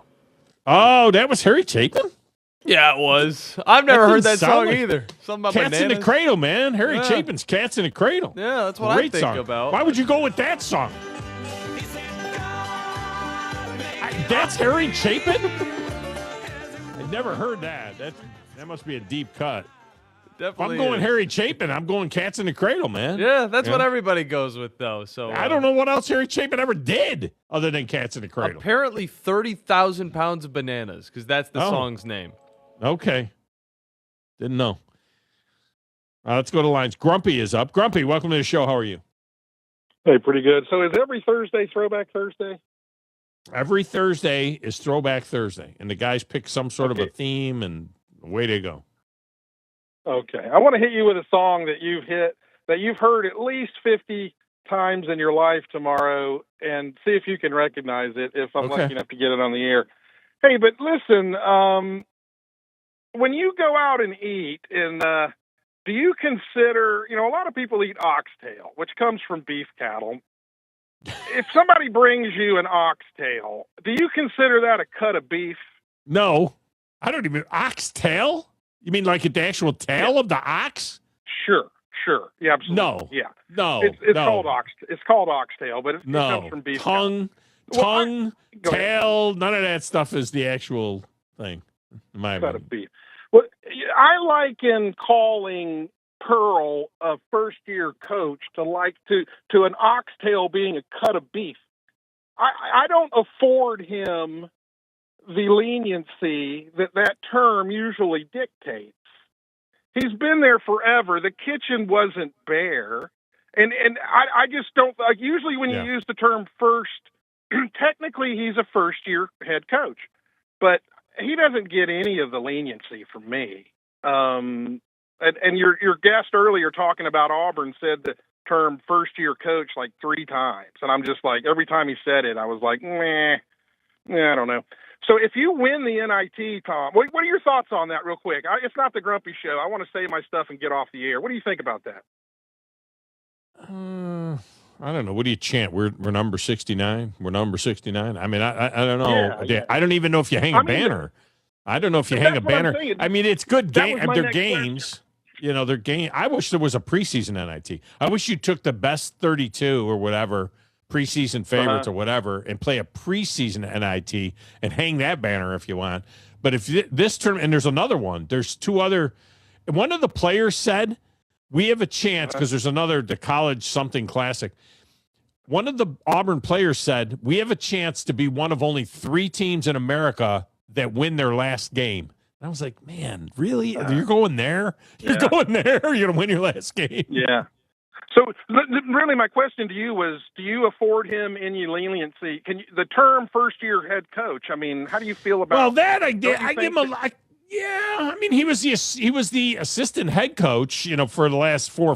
Oh, that was Harry Chapin? Yeah, it was. I've never heard that song either. Something about Cats bananas. in the Cradle, man. Harry Chapin's Cats in the Cradle. Yeah, that's what Great I think song. about. Why would you go with that song? That's Harry Chapin? I've never heard that. That must be a deep cut. Definitely if I'm going Harry Chapin, I'm going Cats in the Cradle, man. Yeah, that's what everybody goes with, though. So I don't know what else Harry Chapin ever did other than Cats in the Cradle. Apparently 30,000 pounds of bananas, because that's the song's name. Okay. Didn't know. Let's go to lines. Grumpy is up. Grumpy, welcome to the show. How are you? Hey, pretty good. So is every Thursday Throwback Thursday? Every Thursday is Throwback Thursday, and the guys pick some sort of a theme, and away they go. Okay. I want to hit you with a song that you've heard at least 50 times in your life tomorrow, and see if you can recognize it if I'm lucky enough to get it on the air. Hey, but listen, when you go out and eat, and do you consider, a lot of people eat oxtail, which comes from beef cattle. If somebody brings you an oxtail, do you consider that a cut of beef? No. I don't even... Oxtail? You mean like the actual tail of the ox? Sure. Yeah, absolutely. No. Yeah. No. It's called oxtail, but it comes from beef. Tongue, tail, none of that stuff is the actual thing. In my opinion. Of beef. Well, I liken calling Pearl a first-year coach to an oxtail being a cut of beef. I don't afford him the leniency that term usually dictates. He's been there forever. The kitchen wasn't bare. And I just don't like, usually when you use the term first, technically he's a first-year head coach, but he doesn't get any of the leniency from me. And your guest earlier talking about Auburn said the term first-year coach like 3 times. And I'm just like, every time he said it, I was like, I don't know. So if you win the NIT, Thom, what are your thoughts on that real quick? It's not the Grumpy Show. I want to say my stuff and get off the air. What do you think about that? I don't know. What do you chant? We're number 69. We're number 69. I mean, I don't know. Yeah. I don't even know if you hang a banner. I don't know if you hang a banner. I mean, it's good game. They're games. Question. They're game. I wish there was a preseason NIT. I wish you took the best 32 or whatever preseason favorites or whatever and play a preseason NIT and hang that banner if you want. But if this tournament, and there's another one. There's 2 other. One of the players said, we have a chance because there's the college something classic. One of the Auburn players said, we have a chance to be one of only 3 teams in America that win their last game. And I was like, man, really? You're going there? You're going there? You're going to win your last game? Yeah. So really my question to you was, do you afford him any leniency? The term first-year head coach, I mean, how do you feel about that? I did. I give him a lot. Yeah, I mean, he was the assistant head coach, for the last 3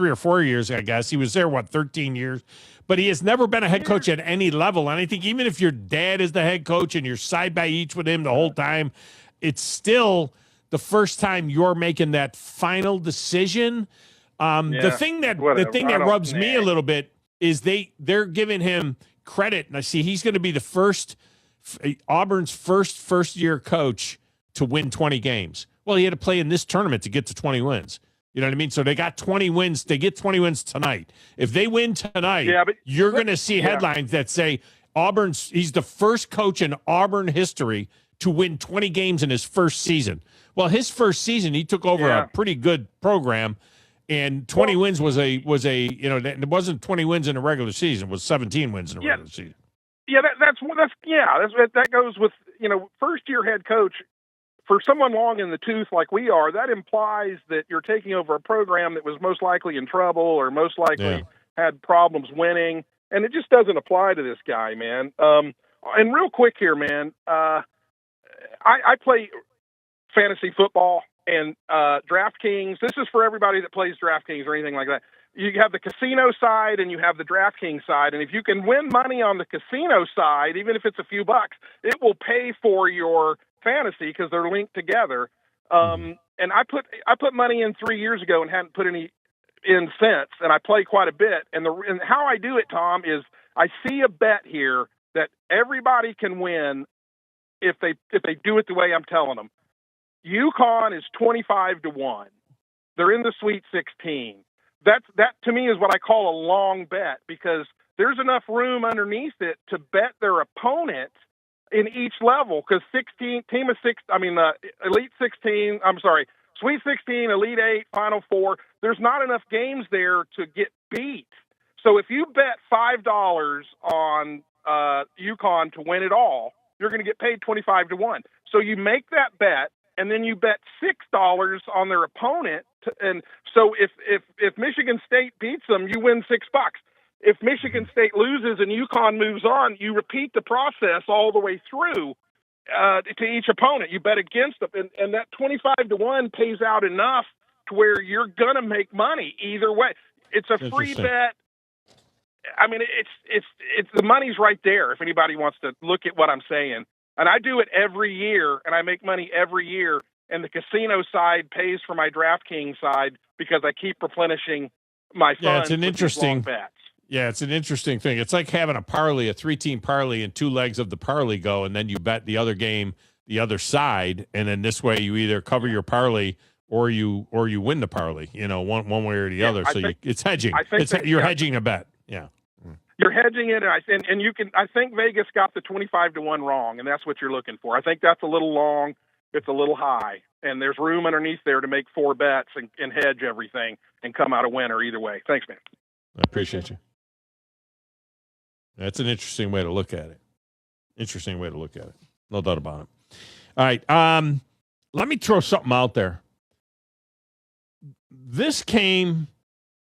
or 4 years, I guess. He was there, 13 years? But he has never been a head coach at any level. And I think even if your dad is the head coach and you're side by each with him the whole time, it's still the first time you're making that final decision. The thing that rubs me a little bit is they're giving him credit. And I see he's going to be the Auburn's first-year coach to win 20 games. Well, he had to play in this tournament to get to 20 wins. You know what I mean? So they got 20 wins. They get 20 wins tonight. If they win tonight, you're going to see headlines that say he's the first coach in Auburn history to win 20 games in his first season. Well, his first season, he took over a pretty good program, and 20 wins was it wasn't 20 wins in a regular season. It was 17 wins in a regular season. Yeah, that goes with, first-year head coach. For someone long in the tooth like we are, that implies that you're taking over a program that was most likely in trouble or most likely had problems winning, and it just doesn't apply to this guy, man. And real quick here, man, I play fantasy football and DraftKings. This is for everybody that plays DraftKings or anything like that. You have the casino side and you have the DraftKings side, and if you can win money on the casino side, even if it's a few bucks, it will pay for your fantasy because they're linked together. And I put money in 3 years ago and hadn't put any in since, and I play quite a bit. And how I do it, Thom, is I see a bet here that everybody can win if they do it the way I'm telling them. UConn is 25-1. They're in the Sweet 16. That to me is what I call a long bet because there's enough room underneath it to bet their opponent in each level, because Elite 16, Sweet 16, Elite 8, Final 4, there's not enough games there to get beat. So if you bet $5 on UConn to win it all, you're going to get paid 25-1. So you make that bet, and then you bet $6 on their opponent. And so if Michigan State beats them, you win $6. If Michigan State loses and UConn moves on, you repeat the process all the way through to each opponent. You bet against them, and that 25-1 pays out enough to where you're gonna make money either way. It's a free bet. I mean, it's the money's right there if anybody wants to look at what I'm saying. And I do it every year, and I make money every year. And the casino side pays for my DraftKings side because I keep replenishing my funds. Yeah, it's an interesting bets. Yeah, it's an interesting thing. It's like having a parlay, a 3-team parlay, and 2 legs of the parlay go, and then you bet the other game, the other side, and then this way you either cover your parlay or you win the parlay. One way or the other. So it's hedging. You're hedging a bet. Yeah, you're hedging it, and you can. I think Vegas got the 25-1 wrong, and that's what you're looking for. I think that's a little long. It's a little high, and there's room underneath there to make 4 bets and hedge everything and come out a winner either way. Thanks, man. I appreciate you. That's an interesting way to look at it. No doubt about it. All right. Let me throw something out there. this came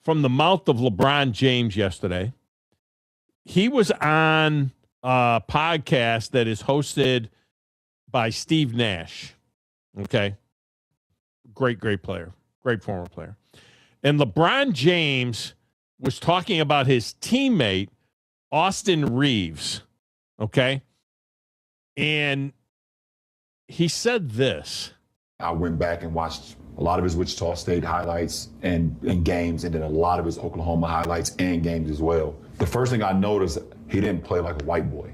from the mouth of LeBron James yesterday. He was on a podcast that is hosted by Steve Nash. Okay. Great player. Great former player. And LeBron James was talking about his teammate, Austin Reeves. Okay. And he said this. I went back and watched a lot of his Wichita State highlights and games, and then a lot of his Oklahoma highlights and games as well. The first thing I noticed, he didn't play like a white boy.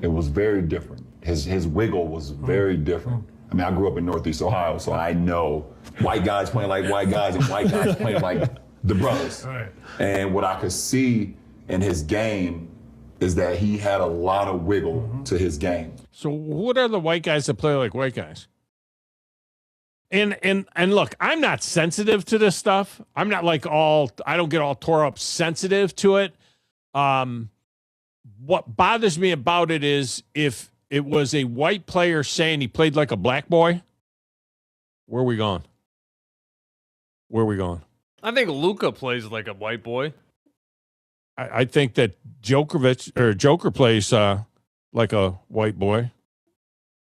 It was very different. His wiggle was very different. I mean, I grew up in Northeast Ohio, so I know white guys playing like white guys and white guys playing like the brothers. Right. And what I could see in his game is that he had a lot of wiggle to his game. So what are the white guys that play like white guys? And look, I'm not sensitive to this stuff. I'm not like I don't get all tore up sensitive to it. What bothers me about it is if it was a white player saying he played like a black boy, where are we going? Where are we going? I think Luka plays like a white boy. I think that Joker plays like a white boy.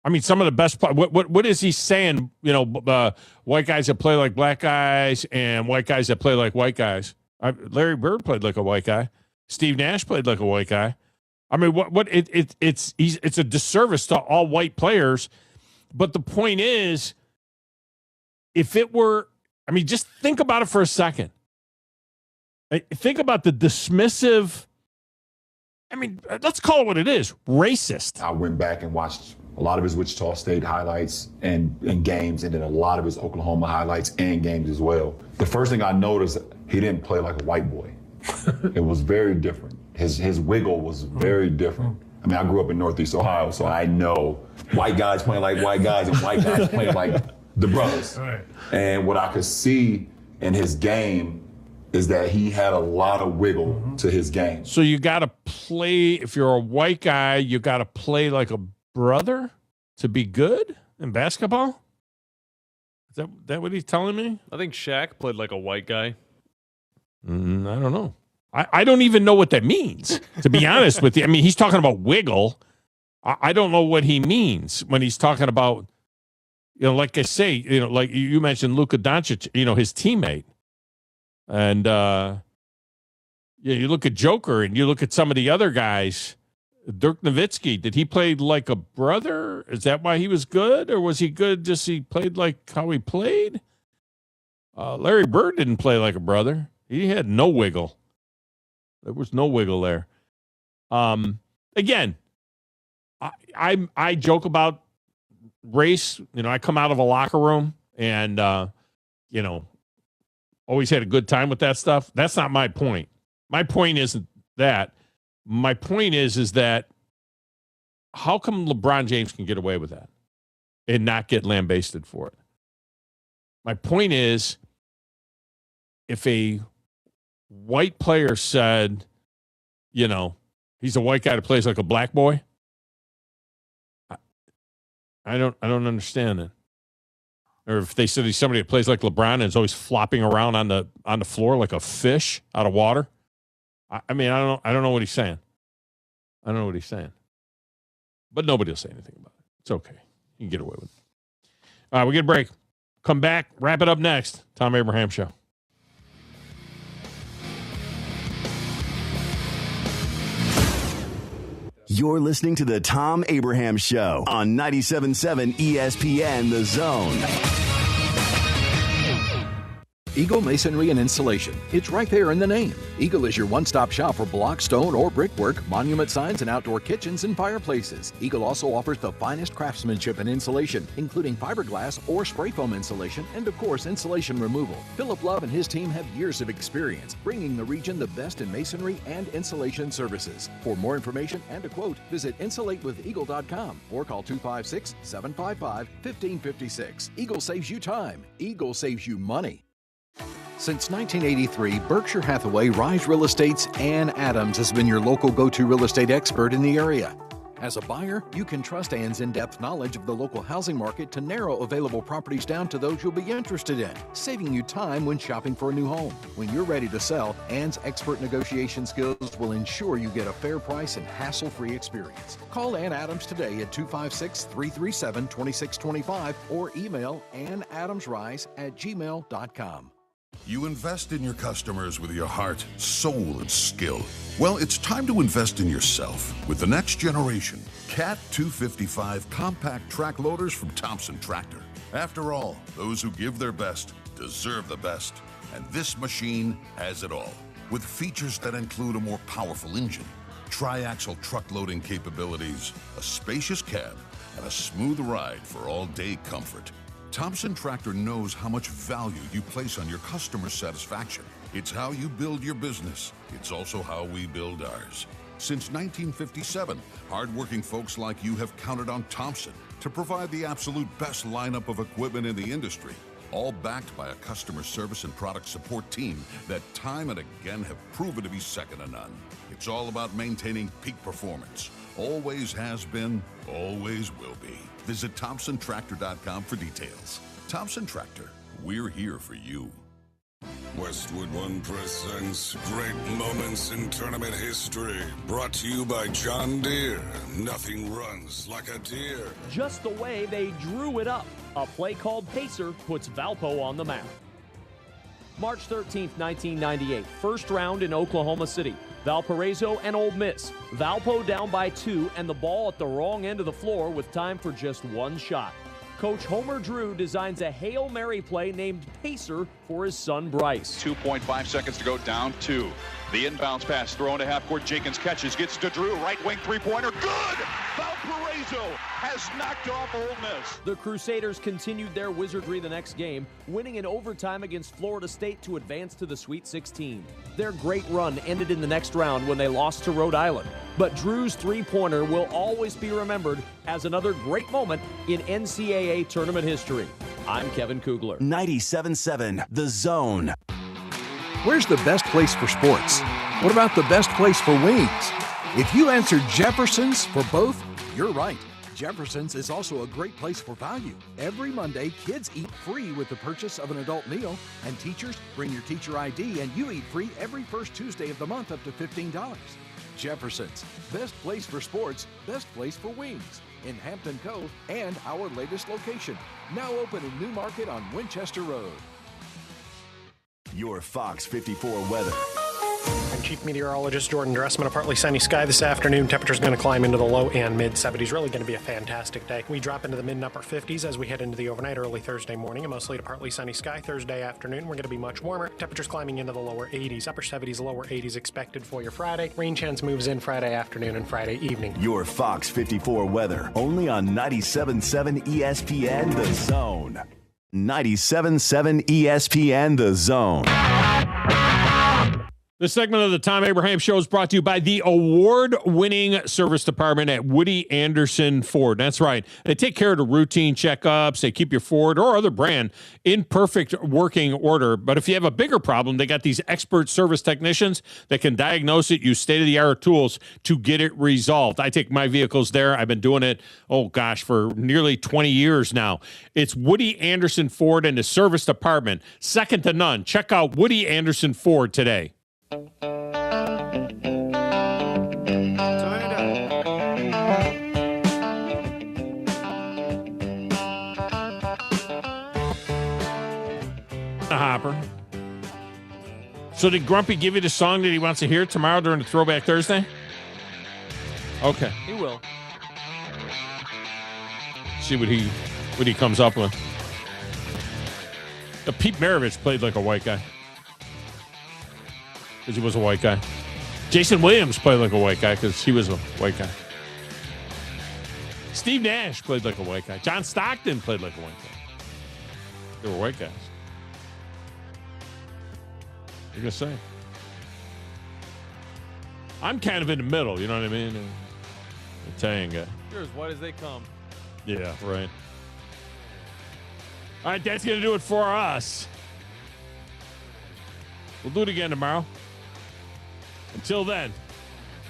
I mean, some of the best. What is he saying? You know, white guys that play like black guys and white guys that play like white guys. Larry Bird played like a white guy. Steve Nash played like a white guy. I mean, it's a disservice to all white players. But the point is, if it were, I mean, just think about it for a second. Think about the dismissive. I mean, let's call it what it is: racist. I went back and watched a lot of his Wichita State highlights and games, and then a lot of his Oklahoma highlights and games as well. The first thing I noticed, he didn't play like a white boy. It was very different. His wiggle was very different. I mean, I grew up in Northeast Ohio, so I know white guys playing like white guys and white guys playing like the brothers. Right. And what I could see in his game is that he had a lot of wiggle to his game. So you got to play, if you're a white guy, you got to play like a brother to be good in basketball? Is that what he's telling me? I think Shaq played like a white guy. I don't know. I don't even know what that means, to be honest with you. I mean, he's talking about wiggle. I don't know what he means when he's talking about, you know, like I say, you know, like you mentioned Luka Doncic, you know, his teammate. And you look at Joker and you look at some of the other guys. Dirk Nowitzki, did he play like a brother? Is that why he was good? Or was he good just he played like how he played? Larry Bird didn't play like a brother. He had no wiggle. There was no wiggle there. Again, I joke about race. You know, I come out of a locker room and, you know, always had a good time with that stuff. That's not my point. My point isn't that. My point is that how come LeBron James can get away with that and not get lambasted for it? My point is, if a white player said, you know, he's a white guy that plays like a black boy, I don't understand it. Or if they said he's somebody that plays like LeBron and is always flopping around on the floor like a fish out of water. I mean, I don't know what he's saying. I don't know what he's saying. But nobody will say anything about it. It's okay. You can get away with it. All right, we get a break. Come back, wrap it up next. Thom Abraham Show. You're listening to the Thom Abraham Show on 97.7 ESPN The Zone. Eagle Masonry and Insulation. It's right there in the name. Eagle is your one-stop shop for block, stone, or brickwork, monument signs, and outdoor kitchens and fireplaces. Eagle also offers the finest craftsmanship and insulation, including fiberglass or spray foam insulation, and of course, insulation removal. Philip Love and his team have years of experience, bringing the region the best in masonry and insulation services. For more information and a quote, visit insulatewitheagle.com or call 256-755-1556. Eagle saves you time. Eagle saves you money. Since 1983, Berkshire Hathaway Rise Real Estate's Ann Adams has been your local go-to real estate expert in the area. As a buyer, you can trust Ann's in-depth knowledge of the local housing market to narrow available properties down to those you'll be interested in, saving you time when shopping for a new home. When you're ready to sell, Ann's expert negotiation skills will ensure you get a fair price and hassle-free experience. Call Ann Adams today at 256-337-2625 or email annadamsrise@gmail.com. You invest in your customers with your heart, soul, and skill. Well, it's time to invest in yourself with the next generation Cat 255 compact track loaders from Thompson Tractor. After all, those who give their best deserve the best. And this machine has it all, with features that include a more powerful engine, tri-axle truck loading capabilities, a spacious cab, and a smooth ride for all-day comfort. Thompson Tractor knows how much value you place on your customer satisfaction. It's how you build your business. It's also how we build ours. Since 1957, hardworking folks like you have counted on Thompson to provide the absolute best lineup of equipment in the industry, all backed by a customer service and product support team that time and again have proven to be second to none. It's all about maintaining peak performance. Always has been, always will be. Visit ThompsonTractor.com for details. Thompson Tractor, we're here for you. Westwood One presents Great Moments in Tournament History. Brought to you by John Deere. Nothing runs like a deer. Just the way they drew it up. A play called Pacer puts Valpo on the map. March 13th, 1998. First round in Oklahoma City. Valparaiso and Ole Miss. Valpo down by 2 and the ball at the wrong end of the floor with time for just one shot. Coach Homer Drew designs a Hail Mary play named Pacer for his son Bryce. 2.5 seconds to go, down 2. The inbounds pass thrown to half court. Jenkins catches, gets to Drew. Right wing three-pointer. Good! Valparaiso has knocked off Ole Miss. The Crusaders continued their wizardry the next game, winning in overtime against Florida State to advance to the Sweet 16. Their great run ended in the next round when they lost to Rhode Island. But Drew's three-pointer will always be remembered as another great moment in NCAA tournament history. I'm Kevin Kugler. 97.7 The Zone. Where's the best place for sports? What about the best place for wings? If you answered Jefferson's for both, you're right. Jefferson's is also a great place for value. Every Monday, kids eat free with the purchase of an adult meal, and teachers bring your teacher ID and you eat free every first Tuesday of the month up to $15. Jefferson's, best place for sports, best place for wings, in Hampton Cove and our latest location, now open in New Market on Winchester Road. Your Fox 54 weather. I'm Chief Meteorologist Jordan Dressman. A partly sunny sky this afternoon. Temperature's going to climb into the low and mid-70s. Really going to be a fantastic day. We drop into the mid and upper 50s as we head into the overnight early Thursday morning. A mostly to partly sunny sky. Thursday afternoon, we're going to be much warmer. Temperatures climbing into the lower 80s. Upper 70s, lower 80s expected for your Friday. Rain chance moves in Friday afternoon and Friday evening. Your Fox 54 weather. Only on 97.7 ESPN The Zone. 97.7 ESPN The Zone. This segment of the Thom Abraham Show is brought to you by the award-winning service department at Woody Anderson Ford. That's right. They take care of the routine checkups. They keep your Ford or other brand in perfect working order. But if you have a bigger problem, they got these expert service technicians that can diagnose it, use state-of-the-art tools to get it resolved. I take my vehicles there. I've been doing it, for nearly 20 years now. It's Woody Anderson Ford and the service department. Second to none. Check out Woody Anderson Ford today. Hopper. So did Grumpy give you the song that he wants to hear tomorrow during the Throwback Thursday? Okay. He will. See what he comes up with. Pete Maravich played like a white guy. Because he was a white guy. Jason Williams played like a white guy because he was a white guy. Steve Nash played like a white guy. John Stockton played like a white guy. They were white guys. What are you going to say? I'm kind of in the middle, you know what I mean? Italian guy. You're as white as they come. Yeah, right. All right, that's going to do it for us. We'll do it again tomorrow. Until then,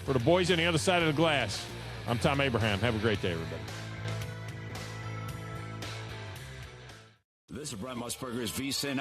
for the boys on the other side of the glass, I'm Thom Abraham. Have a great day, everybody. This is Brent Musburger's VSiN